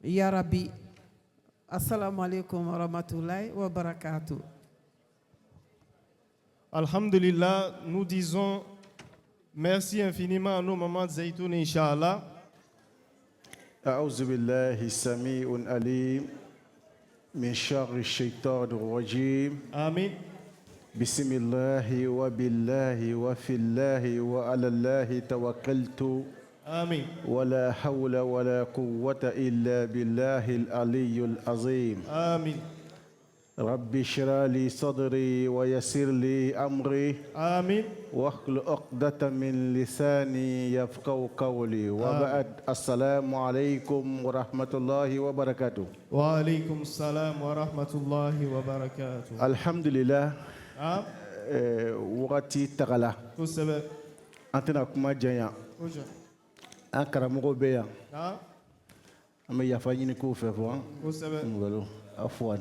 ya Rabbi. Assalamu alaikum wa rahmatullahi wa barakatuh. Alhamdulillah, nous disons merci infiniment à nos mamans Zaytoun, Inch'Allah. أعوذ بالله السميع العليم من شر الشيطان الرجيم. آمين. بسم الله وبالله وفي الله وعلى الله توكلت. آمين. ولا حول ولا قوة إلا بالله العلي العظيم. آمين. رب اشرح لي صدري ويسر لي أمري. آمين. واحلل عقدة من لساني يفقهوا قولي. وبعد السلام عليكم ورحمة الله وبركاته. وعليكم السلام ورحمة الله وبركاته. الحمد لله. Wagati tagala an tɛna kuma janya an karamɔgɔ bɛ yan an bɛ yafa ɲini k'u fɛ fɔ ngalo Afwan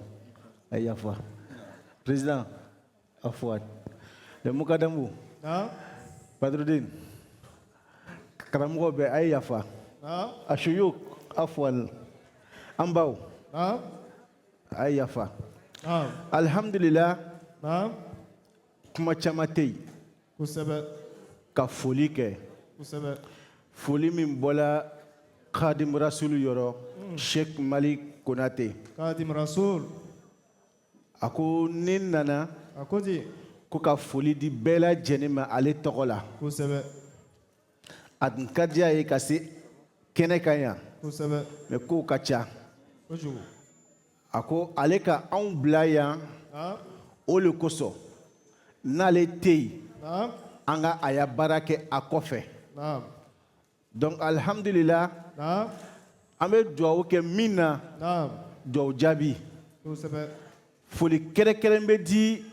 a yafa président Afwan le mukadamu Badruddin karamɔgɔ bɛ a yafa a shuyuk Afwan an baw a yafa alhamdulillah. Kuma caman tɛ yen ka foli kɛ foli min bɔla Khadim Rasul yɔrɔ Sheikh Malik Konate Khadim Rasul a ko ne nana ko ka foli di bɛɛ lajɛlen ma ale tɔgɔ la a tun ka diya ye ka se kɛnɛ kan yan mɛ kow ka ca a ko ale ka anw bila yan o le kosɔn n'ale tɛ yen an ka a ya baara kɛ a kɔfɛ donc alhamdulillah an bɛ dugawu kɛ min na dugawu jaabi foli kɛrɛnkɛrɛn bɛ di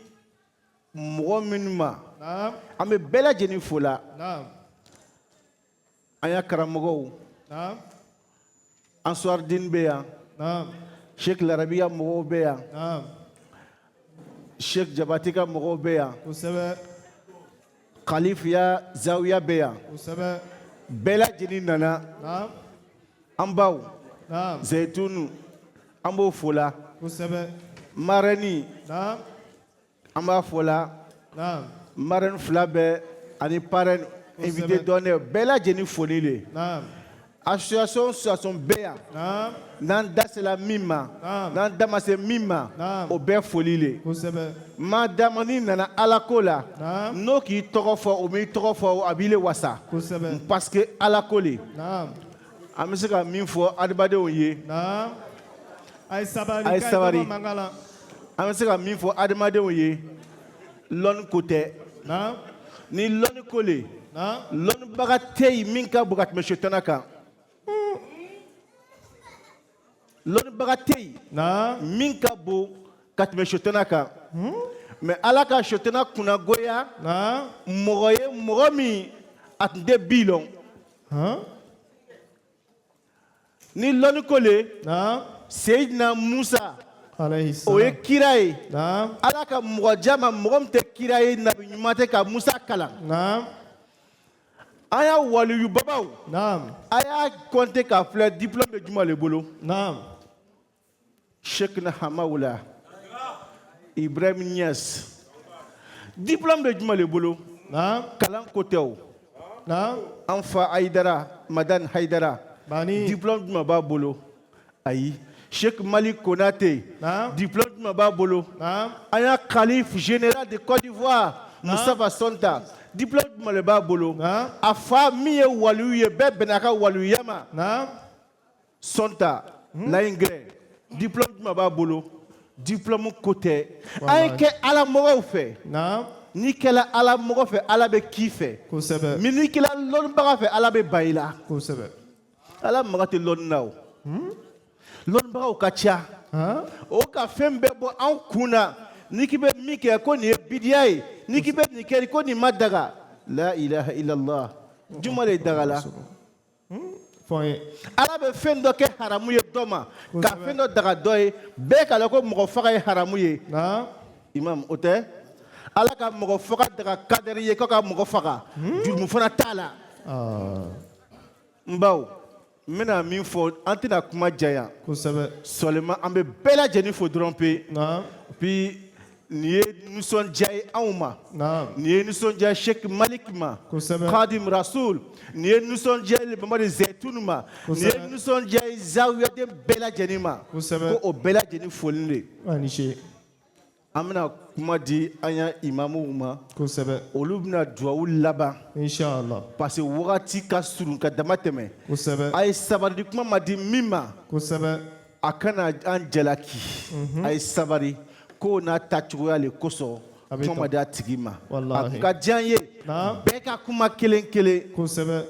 mɔgɔ minnu ma an bɛ bɛɛ lajɛlen fo la an y'a karamɔgɔw Ansoardine bɛ yan Sheikh Larabiya mɔgɔw bɛ yan Sheikh Jabati ka mɔgɔw bɛ yan Khalifiya Zawiya bɛ yan bɛɛ lajɛlen nana an baw Zeytunu an b'o fo la Marraine an b'a fo la Marraine fila bɛɛ ani parrain invité d'honneur bɛɛ lajɛlen foli le association bɛɛ yan n'an da sela min ma n'an da ma se min ma o bɛɛ foli le maa dama n'i nana ala ko la n'o k'i tɔgɔ fɔ o m'i tɔgɔ fɔ a b'i le wasa parce que ala ko le an bɛ se ka min fɔ adamadenw ye a ye sabari an bɛ se ka min fɔ adamadenw ye lɔnni ko tɛ ni lɔnni ko le lɔnnibaga tɛ yen min ka bon ka tɛmɛ sitana kan lɔnnibaga tɛ yen min ka bon ka tɛmɛ sitana kan mais ala ka sitana kunnagoya mɔgɔ ye mɔgɔ min a tun tɛ bi lɔn ni lɔnni ko le Seyidina Musa o ye kira ye ala ka mɔgɔ jama mɔgɔ min tɛ kira ye nabi ɲuman tɛ ka Musa kalan an y'a waliyu babaw a y'a compter k'a filɛ diplôme bɛ juma le bolo Sheikh na Hamawula Ibrahim Niass diplôme bɛ juma le bolo kalan ko tɛ o an fa Haidara Madane Haidara diplôme juma b'a bolo ayi Sheikh Malik Konate diplôme juma b'a bolo an y'a calife général de Côte d'Ivoire Moustapha Sonta diplôme juma le b'a bolo a fa min ye waliyu ye bɛɛ bɛnna a ka waliyuya ma Sonta Laingre diplôme juma b'a bolo diplôme ko tɛ an ye kɛ ala mɔgɔw fɛ n'i kɛla ala mɔgɔ fɛ ala bɛ k'i fɛ mais n'i kɛla lɔnnibaga fɛ ala bɛ ban i la ala maga tɛ lɔnni na o lɔnnibagaw ka ca o ka fɛn bɛɛ bɔ anw kun na n'i k'i bɛ min kɛ ko nin ye bidiya ye n'i k'i bɛ nin kɛ ko nin ma daga la ilaha illallah juma de dagala ala bɛ fɛn dɔ kɛ haramu ye dɔ ma ka fɛn dɔ daga dɔ ye bɛɛ k'a lɔn ko mɔgɔ faga ye haramu ye imam o tɛ ala ka mɔgɔ faga daga kadɛri ye ko ka mɔgɔ faga jurumu fana t'a la n baw n bɛna min fɔ an tɛna kuma janya seulement an bɛ bɛɛ lajɛlen fo dɔrɔn pe puis nin ye nisɔndiya ye anw ma nin ye nisɔndiya Sheikh Malik ma Khadim Rasoul nin ye nisɔndiya ye Mamadu Zeytunu ma nin ye nisɔndiya ye zawiyaden bɛɛ lajɛlen ma ko o bɛɛ lajɛlen foli le an bɛna kuma di an ya imamuw ma olu bɛna duwawu laban parce que wagati ka surun ka dama tɛmɛ a ye sabari di kuma ma di min ma a kana an jalaki a ye sabari ko n'a tacogoya le kosɔn kuma ma di a tigi ma a kun ka diya an ye bɛɛ ka kuma kelen kelen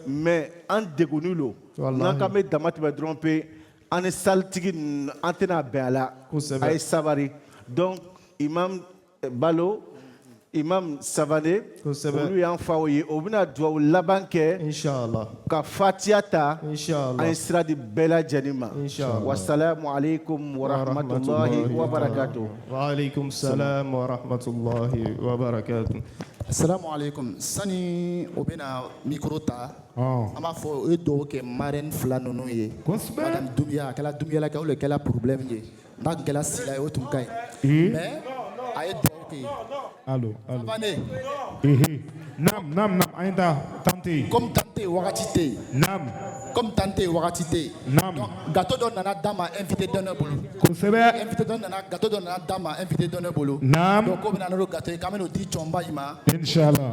mais an degunni lo n'an kan bɛ dama tɛmɛ dɔrɔn pe an ni salitigi an tɛna bɛn a la a ye sabari donc Imam Balo, Imam Savané, olu y'an faw ye o bɛna duwawu laban kɛ ka fatiya ta an ye sira di bɛɛ lajɛlen ma wasalamu alaikum wa rahmatulahi wa barakatuh. Wa alaikum salam wa rahmatulahi wa barakatuh. Assalamu alaikum. Sani o bɛna micro ta an b'a fɔ o ye duwawu kɛ marraine fila ninnu ye madame Doumbia a kɛla Doumbia la kɛ o de kɛla problème ye n'a tun kɛla Sila ye o tun ka ɲi mais a ye duwawu kɛ allo nam an ye taa tante comme tante wagati tɛ yen comme tante wagati tɛ yen donc gâteau dɔ nana d'a ma invité d'honneur bolo kosɛbɛ gâteau dɔ nana d'a ma invité d'honneur bolo donc ko bɛna n'o gâteau ye k'an bɛn'o di cɔnba in ma inchallah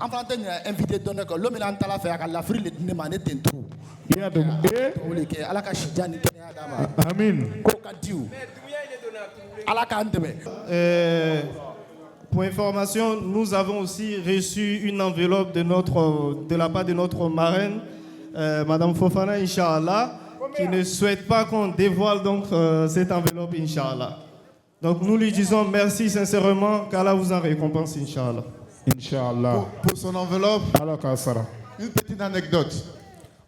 an fana tɛ ɲinɛ invité d'honneur kɔ don min na an taara fɛ a ka lafiri le di ne ma ne tɛ n turu i y'a dɔn o de kɛ ala ka sijan ni kɛnɛya d'a ma amin ko ka di o ala k'an dɛmɛ. Pour information, nous avons aussi reçu une enveloppe de la part de notre marraine, Madame Fofana, Inch'Allah, qui ne souhaite pas qu'on dévoile donc cette enveloppe, Inch'Allah. Donc nous lui disons merci sincèrement, qu'Allah vous en récompense, Inch'Allah. Inch'Allah. Pour son enveloppe, une petite anecdote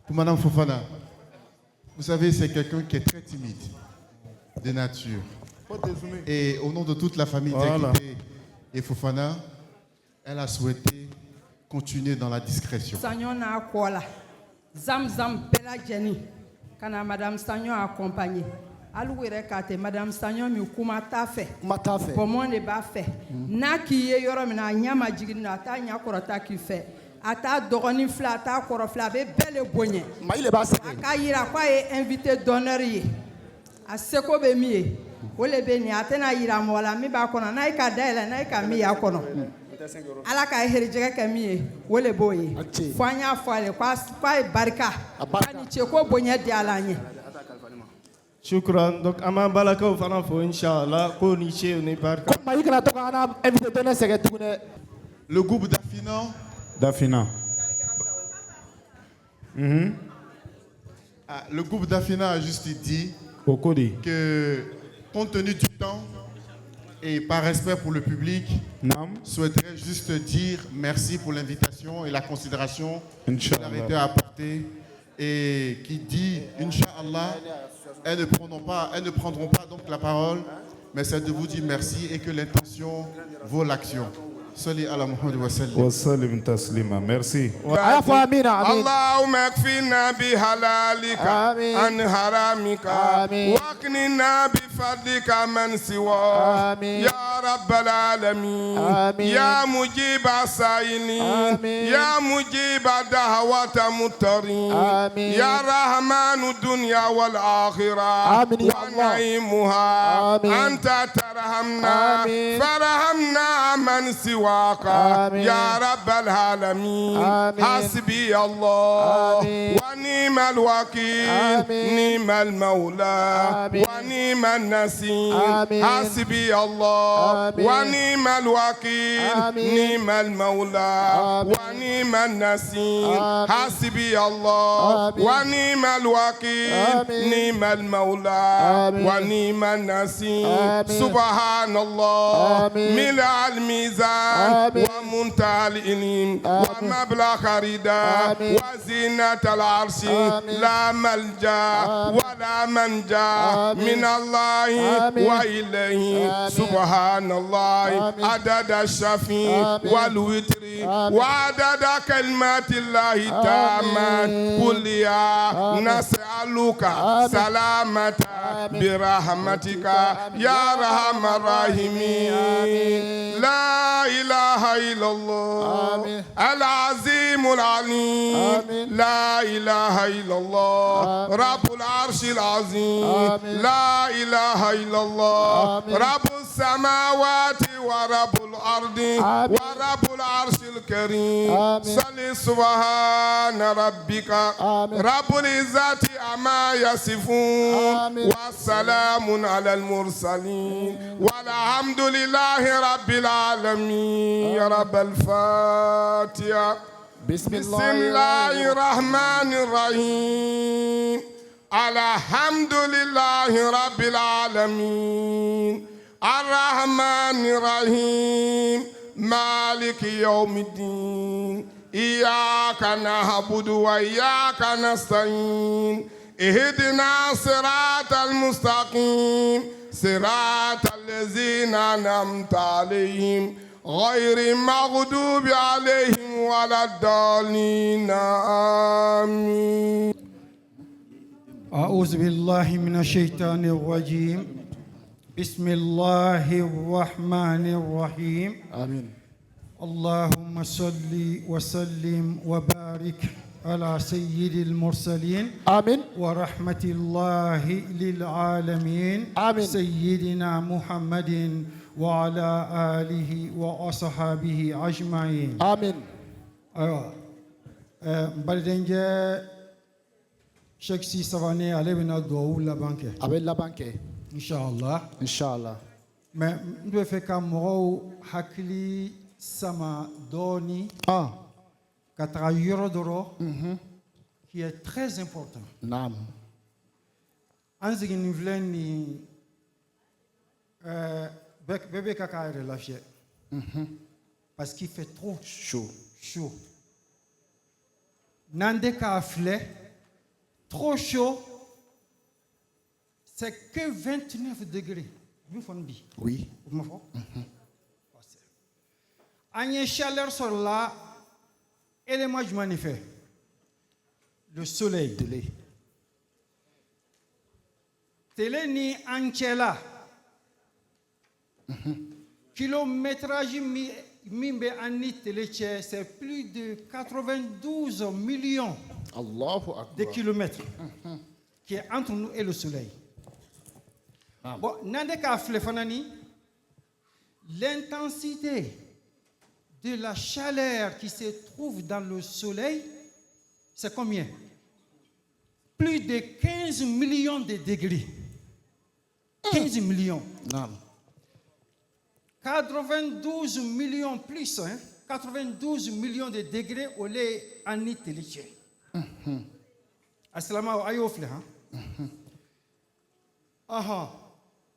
pour Madame Fofana. Vous savez, c'est quelqu'un qui est très timide de nature. Et au nom de toute la famille Diakité et Fofana, elle a souhaité continuer dans la discrétion. Sagnon na akola. Zam bela jeni. Kana Madame Sagnon accompagné. Alouere kate Madame Sagnon mi kuma ta fait. Comment ne ba fait. Na ki ye yoro mina nyama jigina ta nya korota ki fait. Ata dogoni fla ta korofla be bele bonye. Ma ile ba se. Aka yira kwa e invité d'honneur yi. A seko be mi. Ole be ni atena yira mola mi ba kono na ika daile na ika mi ya kono. Ala ka herjega ka mi ole boye. Fanya fale kwa barika. Ani cheko bonye di alanye. Shukran. Donc, Ama Balaka au Fanafo, Inch'Allah, Koniché, on est parti. Le groupe d'Afina. Le groupe d'Afina a juste dit que, compte tenu du temps et par respect pour le public, souhaiterait juste dire merci pour l'invitation et la considération qu'il a été apportée. Et qui dit, Inch'Allah, elles ne prendront pas donc la parole, mais c'est de vous dire merci et que l'intention vaut l'action. Salli ala Muhammad wa sallim. Wa sallim taslima. Merci. Allahumma kfina bi halalika an haramika wa qnina bi fadlika man siwa ya rabbal alamin ya mujiba sa'ilin ya mujiba da'wata muttarin ya rahmanu dunya wal akhirah wa na'imuha anta tarhamna farhamna man siwa يا رب العالمين حسبي الله ونعم الوكيل نعم المولى ونعم النصير حسبي الله ونعم الوكيل نعم المولى ونعم النصير حسبي الله ونعم الوكيل نعم المولى ونعم النصير سبحان الله ملء الميزان ومنتهى العلم ومبلغ الرداء وزينة العرش لا ملجأ ولا منجا من الله وإليه سبحان الله عدد الشفيع والوتر وعدد كلمات الله تامات قل يا نسألك سلامة برحمتك يا أرحم الراحمين لا إله إلا الله العظيم العليم لا إله إلا الله رب العرش العظيم لا إله إلا الله رب السماوات ورب الأرض ورب العرش الكريم صل سبحان ربك رب العزة عما يصفون والسلام على المرسلين والحمد لله رب العالمين يا رب الفاتحة بسم الله الرحمن الرحيم الحمد لله رب العالمين الرحمن الرحيم مالك يوم الدين إياك نعبد وإياك نستعين اهدنا صراط المستقيم صراط الذين أنعمت عليهم غير المغضوب عليهم ولا الضالين آمين. أعوذ بالله من الشيطان الرجيم. بسم الله الرحمن الرحيم. آمين. اللهم صل وسلم وبارك على سيد المرسلين. آمين. ورحمة الله للعالمين. آمين. سيدنا محمد وعلى آله وأصحابه أجمعين. آمين. بلدنجة شخصي سواني عليه من الدعوة لا بانك. أبي لا بانك. إن شاء الله. إن شاء الله. ما ندوي في كم مرو حكلي سما دوني. Qui est très important. Nam. Anzigin bébé kaka relâché. parce qu'il fait trop chaud. Nande Kafle, trop chaud, c'est que 29 degrés. Oui. Une chaleur sur là, élément du manifeste. Le soleil. Télé ni Anchela. Kilométrage mimbe ani télé c'est plus de 92 millions de kilomètres qui est entre nous et le soleil. Bon, Nandeka Flefanani, l'intensité de la chaleur qui se trouve dans le soleil, c'est combien? Plus de 15 millions de degrés. 15 millions. 92 millions plus, 92 millions de degrés au lait en Italie. Assalamu alaikum.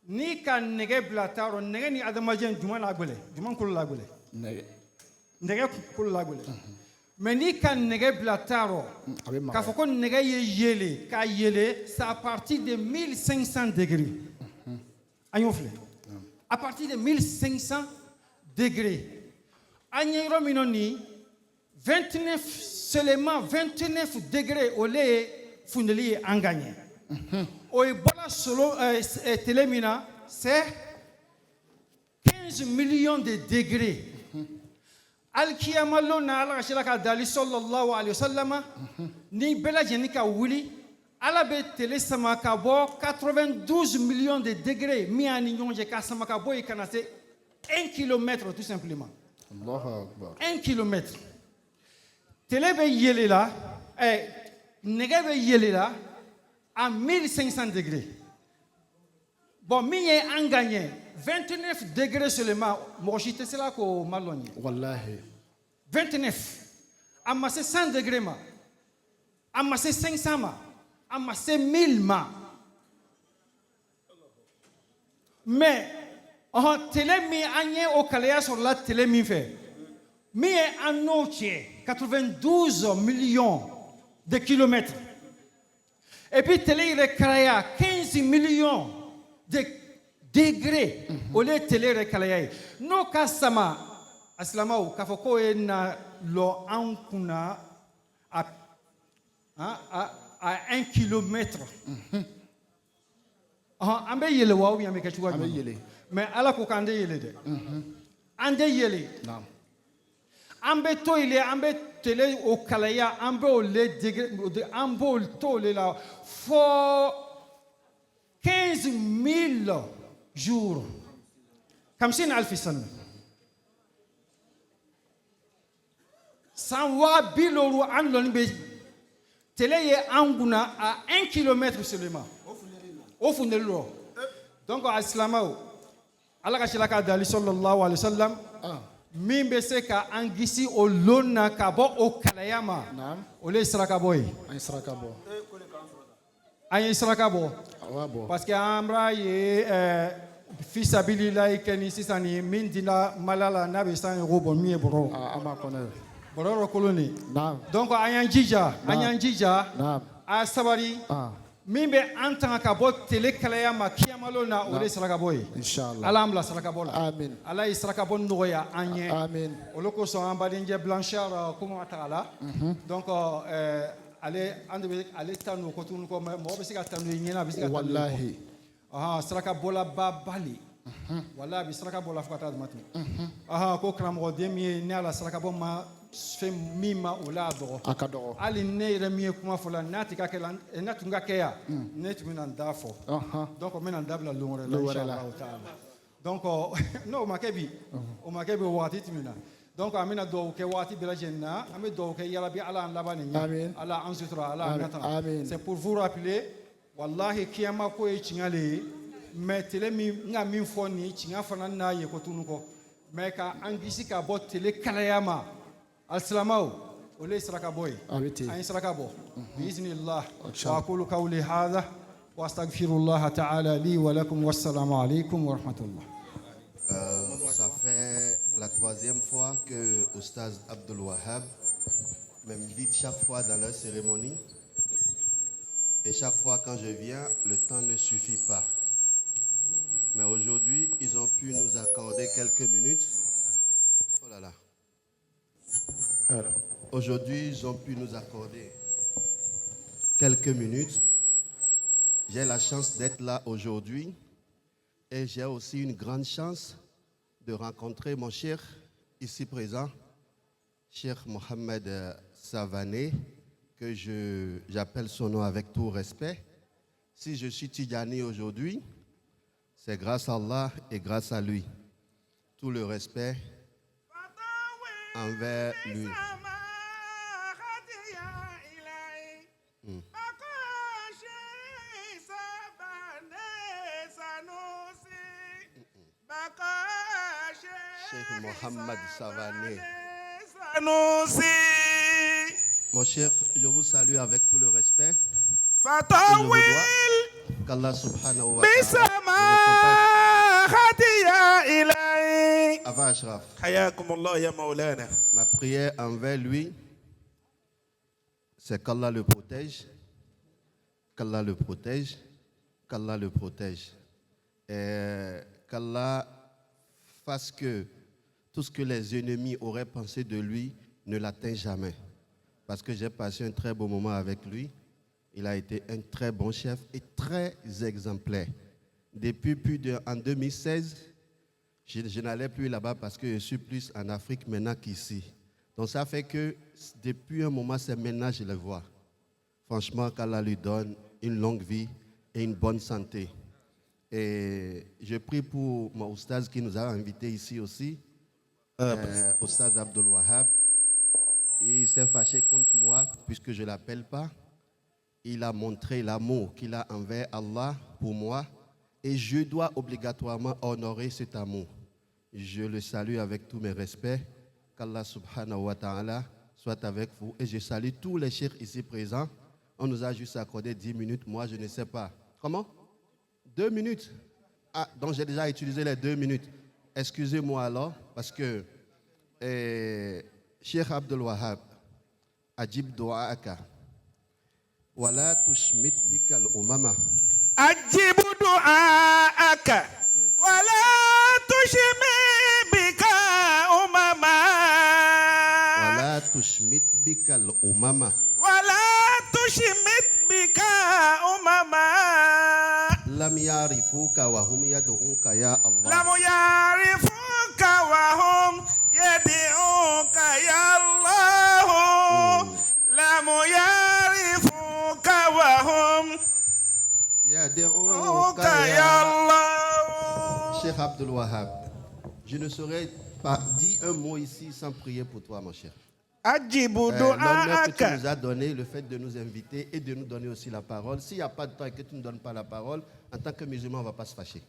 Ni ka nege blataro nege ni adamajen juman lagole juman kul lagole nege kul lagole mais ni ka nege blataro ka foko nege yele ka yele c'est à partir de 1500 degrés anyofle à partir de 1500 degrés anyero minoni 29 seulement 29 degrés au lait fundeli engagné. Oibola solo télémina c'est 15 millions de degrés. Al-Kiyamalo na ala shiraka dali sallallahu alayhi wa sallam ni bela jenika wuli ala be télé sama ka bo 92 millions de degrés mi ani nyonje ka sama ka bo ikana c'est 1 kilomètre tout simplement. Allahu Akbar. 1 kilomètre. Télé be yele là nega be yele là à 1500 degrés. Bon, mi est en gagné 29 degrés seulement. Moi, je suis là qu'au Maloni. Wallahi. 29. Amassé 100 degrés, ma. Amassé 500, ma. Amassé 1000, ma. Mais, en télé, mi agne au Kalea sur la télé, mi fait. Mi est en noce 92 millions de kilomètres. Et puis, télé, il est créé à 15 millions de degrés. Au lieu de télé, il est créé. Nous, Kassama, Aslama, Kafoko, na lo ankuna à 1 kilomètre. Ambe yele wa ou yame kachwa. Mais ala ko kande yele de. Ande yele. Ambe to ile ambe télé au Kalaya, ambe au lait degré, ambe au to le là. For 15 000 jours. Comme si n'alfi san. Sans wa biloro an lonbe. Télé est anguna à 1 kilomètre seulement. Au fundelo. Donc à Islamao. Allah kashilaka dali sallallahu alayhi wa sallam. Mimbe se ka angisi o lona ka bo o kalayama. Ole israka boy. Israka boy. Aïe Srakabo. Parce que Amra est fils abilila Keni Sisani, Mindina Malala Nabisan Robon Mie Boro. Boro Colony. Donc Ayanjija, à Sabari, Mimbe Antan Kabo, Telekalaya, Kiamalona, Ole Srakaboy. Inch'Allah. Alhamla Srakabola. Amen. Allah Srakabon Noya, Agne. Amen. Oloko so Ambadinja Blanchard, comment atala. Donc, allez tanu ko tunu ko mo be sika tanu nyina be sika wallahi sraka bola babali wallahi sraka bola fakata matu ko kram go demi ne ala sraka bo ma fe mima ulado akado ali ne remi kuma fola nati ka kala natunga keya ne tumina ndafo donc mena ndabla longre inshallah taala donc no makebi o makebi wati tumina. Donc, amina do ke wati bila jenna, ame do ke yala bi ala labani nya, ala ansutra, ala natana. C'est pour vous rappeler, wallahi kiyama ko e chingale, mais tele mi nga mi foni chinga fana na ye ko tunuko, mais ka angisi ka bot tele kalayama, al salamau, ole sraka boy, ay sraka bo, biiznillah, wa aqulu qawli hadha, wa astaghfirullah ta'ala li wa lakum wassalamu alaykum wa rahmatullah. Ça fait la troisième fois que Oustaz Abdul Wahab m'invite chaque fois dans leur cérémonie. Et chaque fois quand je viens, le temps ne suffit pas. Mais aujourd'hui, ils ont pu nous accorder quelques minutes. Oh là là. Aujourd'hui, ils ont pu nous accorder quelques minutes. J'ai la chance d'être là aujourd'hui. Et j'ai aussi une grande chance de rencontrer mon cher ici présent, cher Mohamed Savané, que j'appelle son nom avec tout respect. Si je suis Tidjani aujourd'hui, c'est grâce à Allah et grâce à lui. Tout le respect envers lui. Cheikh Mohamed Savané. Mon cher, je vous salue avec tout le respect. Je vous dois. Qu'Allah subhanahu wa ta'ala. Ava Ashraf. Ma prière envers lui, c'est qu'Allah le protège, qu'Allah le protège, qu'Allah le protège. Et qu'Allah fasse que tout ce que les ennemis auraient pensé de lui ne l'atteigne jamais. Parce que j'ai passé un très beau moment avec lui. Il a été un très bon chef et très exemplaire. Depuis en 2016, je n'allais plus là-bas parce que je suis plus en Afrique maintenant qu'ici. Donc ça fait que depuis un moment, c'est maintenant que je le vois. Franchement, qu'Allah lui donne une longue vie et une bonne santé. Et je prie pour mon oustaz qui nous a invités ici aussi, oustaz Abdul Wahab. Il s'est fâché contre moi puisque je ne l'appelle pas. Il a montré l'amour qu'il a envers Allah pour moi et je dois obligatoirement honorer cet amour. Je le salue avec tous mes respects. Qu'Allah subhanahu wa ta'ala soit avec vous. Et je salue tous les chefs ici présents. On nous a juste accordé 10 minutes. Moi, je ne sais pas. Comment? 2 minutes. Ah, donc j'ai déjà utilisé les 2 minutes. Excusez-moi alors, parce que Cheikh Abdul Wahab, Ajib Du'aaka, Wala tushmit bikal umama. Ajib Du'aaka, Wala tushmit bikal umama. Wala tushmit bikal umama. Wala tushmit bikal umama. Lam yarifuka wa hum yad'uka ya Allah. Lam yarifuka wa hum yad'uka ya Allah. Lam yarifuka wa hum yad'uka ya Allah. Cheikh Abdul Wahab, je ne saurais pas dire un mot ici sans prier pour toi, mon cher. L'honneur que tu nous as donné, le fait de nous inviter et de nous donner aussi la parole. S'il n'y a pas de temps et que tu ne donnes pas la parole, en tant que musulman, on ne va pas se fâcher.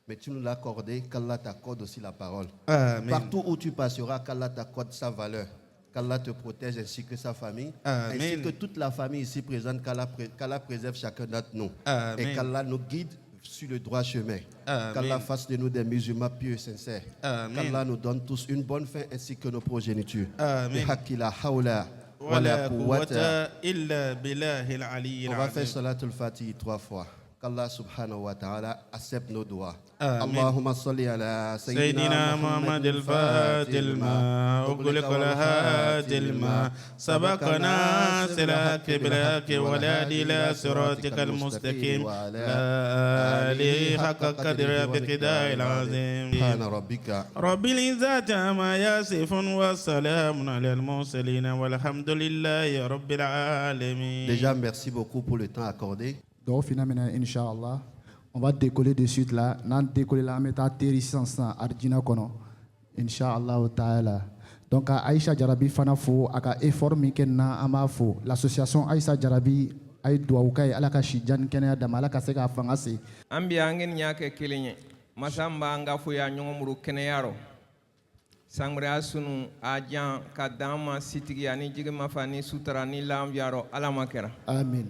Mais tu nous l'as accordé, qu'Allah t'accorde aussi la parole. Amen. Partout où tu passeras, qu'Allah t'accorde sa valeur. Qu'Allah te protège ainsi que sa famille. Amen. Ainsi que toute la famille ici présente, qu'Allah préserve chacun d'entre nous. Amen. Et qu'Allah nous guide sur le droit chemin. Qu'Allah fasse de nous des musulmans pieux et sincères. Qu'Allah nous donne tous une bonne fin ainsi que nos progénitures. Amen. On va faire salatul fatih 3 fois. Qu'Allah subhanahu wa ta'ala accepte nos doigts. Allahumma salli ala Sayyidina Muhammad al-Fatih ma ughliqa al-hadi ma sabaqana sirati bilaki wa la ila siratikal mustaqim la ali haqqa qadri biqida'il azim subhana rabbika rabbil izzati amma yasifun wa salamun alal mursalin walhamdulillahi rabbil alamin. Déjà, merci beaucoup pour le temps accordé. Donc, finalement, Inch'Allah, on va décoller de suite là. Nous décoller là, on va atterrissance à Ardina Kono. Inch'Allah ta'ala. Donc, Aïcha Jarabi Fanafo, aka effort Mikena Amafo, l'association Aïcha Jarabi, Aïdou Aoukai, Alaka Shijan Kenya Damalaka Sega Fangasi. Ambiangen Yake Kilinye, Masamba Ngafuya Nyomuru Kenyaro. Sangrea sunu ajan kadama sitigi ani jigma fani sutarani lam yaro alamakera. Amen.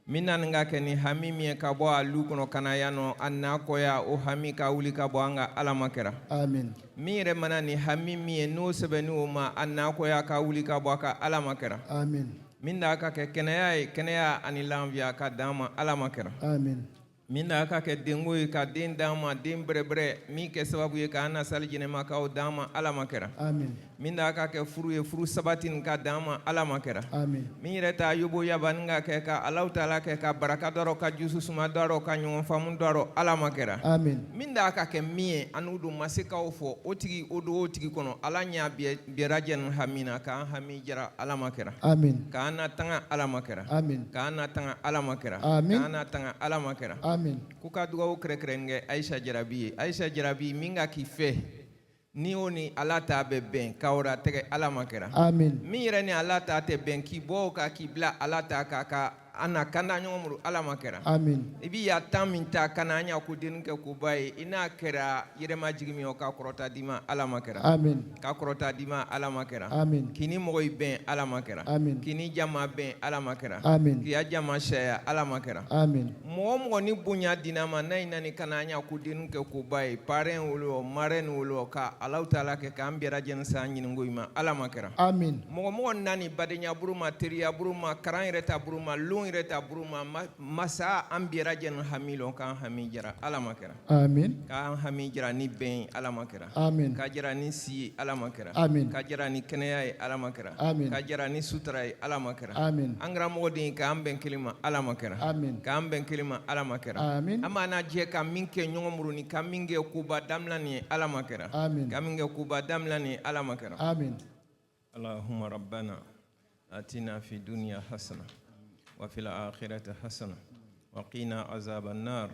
Mina nga keni hami mi ka bo alu kono kana yano anna ko ya o hami ka wuli ka bo anga alamakera. Amen. Mi re mana ni hami mi no sebeni o ma anna ko ya ka wuli ka bo ka alamakera. Amen. Minda ka ke kenaya ani lanvia ka dama alamakera. Amen. Minda ka ke dengo ka den dama den brebre mi ke sababu ye ka ana salijine ma ka o dama alamakera. Amen. Minda ka ke furu ye furu sabatin ka dama alamakera. Amen. Mi reta yubo yabaninga ke ka Allah taala ke ka baraka doro ka jusu suma doro ka nyon famun doro alamakera. Amen. Minda ka ke mie anudu masika ofo otigi odo otigi kono alanya birajen hamina ka hami jara alamakera. Amen. Ka ana tanga alamakera. Amen. Ka ana tanga alamakera. Amen. Ka ana tanga alamakera. Amen. Kuka duga ukrekrenge Aisha Jarabi minga kife ni oni alata be ben kaura tege alamakera. Amen. Mi yɛrɛ ni ala ta tɛ bɛn k'i bɔ ka k'i bila ala ta ka ana kanda ɲɔgɔn muru alamakera. Amen. I bi ya tan min ta kana an y'a ko denni kɛ ko ba ye i n'a kɛra yɛrɛma jigi min o ka kɔrɔta di ma alamakera. Amen. Ka kɔrɔta di ma alamakera. Amen. K'i ni mɔgɔ yi bɛn alamakera. Amen. K'i ni jama bɛn alamakera. Amen. K'i ya jama sariya alamakera. Amen. Mɔgɔ mɔgɔ ni bonya dina ma n'a yi nani kana an y'a ko denni kɛ ko ba ye parrain wolo marraine wolo ka ala taala kɛ k'an bɛɛ lajɛlen san ɲininko yi ma alamakera. Amen. Mɔgɔ mɔgɔ nani badenya buru ma teriya buru ma karan yɛrɛ ta buru ma lon yɛrɛ ta buru ma masa an bɛɛ lajɛlen hami lɔn k'an hami jara alamakera. Amen. K'an hami jara ni bɛn alamakera. Amen. Ka jara ni si ye alamakera. Amen. Ka jara ni kɛnɛya ye alamakera. Amen. Ka jara ni sutura ye alamakera. Amen. An karamɔgɔ den k'an bɛn kelen ma alamakera. Amen. K'an bɛn kelen ma alamakera. Amen. An b'an jɛ ka min kɛ ɲɔgɔn muru ni ka min kɛ koba damina ni ye alamakera. Amen. Ka min kɛ koba damina ni ye alamakera. Amen. Allahumma rabbana atina fi dunya hasana wa fil akhirati hasana wa qina azaban nar.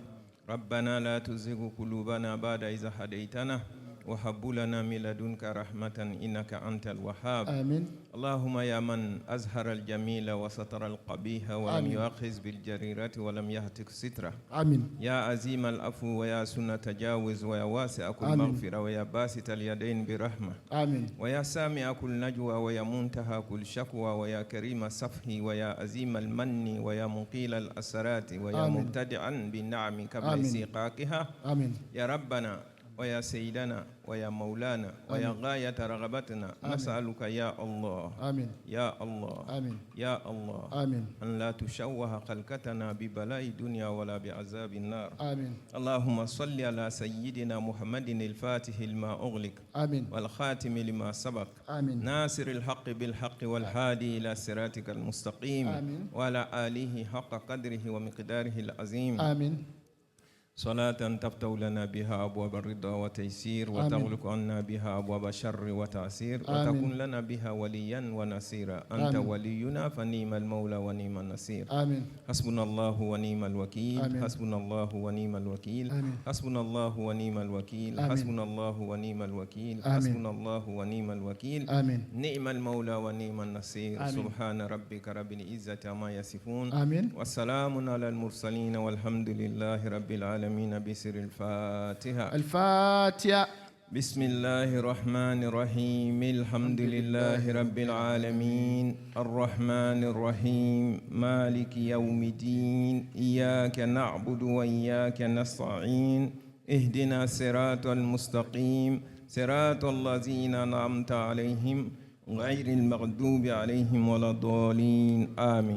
Rabbana la tuzigh qulubana ba'da idh hadaytana wa hab lana min ladunka rahmatan innaka antal wahhab. Amen. اللهم يا من أزهر الجميل وستر القبيح ولم آمين. يؤاخذ بالجريرة ولم يهتك ستره. آمين. يا عزيم العفو ويا سنة تجاوز ويا واسع كل آمين. مغفرة ويا باسط اليدين برحمة. آمين. ويا سامع كل نجوى ويا منتهى كل شكوى ويا كريم الصفح ويا عزيم المن ويا مقيل الأسرات ويا آمين. مبتدعا بالنعم قبل آمين. استيقاقها. آمين. يا ربنا ويا سيدنا ويا مولانا ويا آمين. غاية رغبتنا آمين. نسألك يا الله آمين. يا الله آمين. يا الله آمين. أن لا تشوه خلقتنا ببلاء الدنيا ولا بعذاب النار. آمين. اللهم صل على سيدنا محمد الفاتح لما أغلق آمين. والخاتم لما سبق آمين. ناصر الحق بالحق والهادي إلى صراطك المستقيم آمين. وعلى آله حق قدره ومقداره العظيم. آمين. صلاة تفتح لنا بها أبواب الرضا والتيسير آمين. وتغلق عنا بها أبواب الشر والتعسير آمين. وتكون لنا بها وليا ونصيرا. أنت آمين. ولينا فنيم المولى ونيم النصير. آمين. حسبنا الله ونيم الوكيل. آمين. حسبنا الله ونيم الوكيل. آمين. حسبنا الله ونيم الوكيل. آمين. حسبنا الله ونيم الوكيل. آمين. حسبنا الله ونيم الوكيل. آمين. نعم المولى ونيم النصير. آمين. سبحان ربك رب العزة عما يصفون. آمين. والسلام على المرسلين والحمد لله رب العالمين. بسر الفاتحة. الفاتحة. بسم الله الرحمن الرحيم. الحمد لله رب العالمين الرحمن الرحيم مالك يوم الدين إياك نعبد وإياك نستعين اهدنا الصراط المستقيم صراط الذين أنعمت عليهم غير المغضوب عليهم ولا الضالين آمين.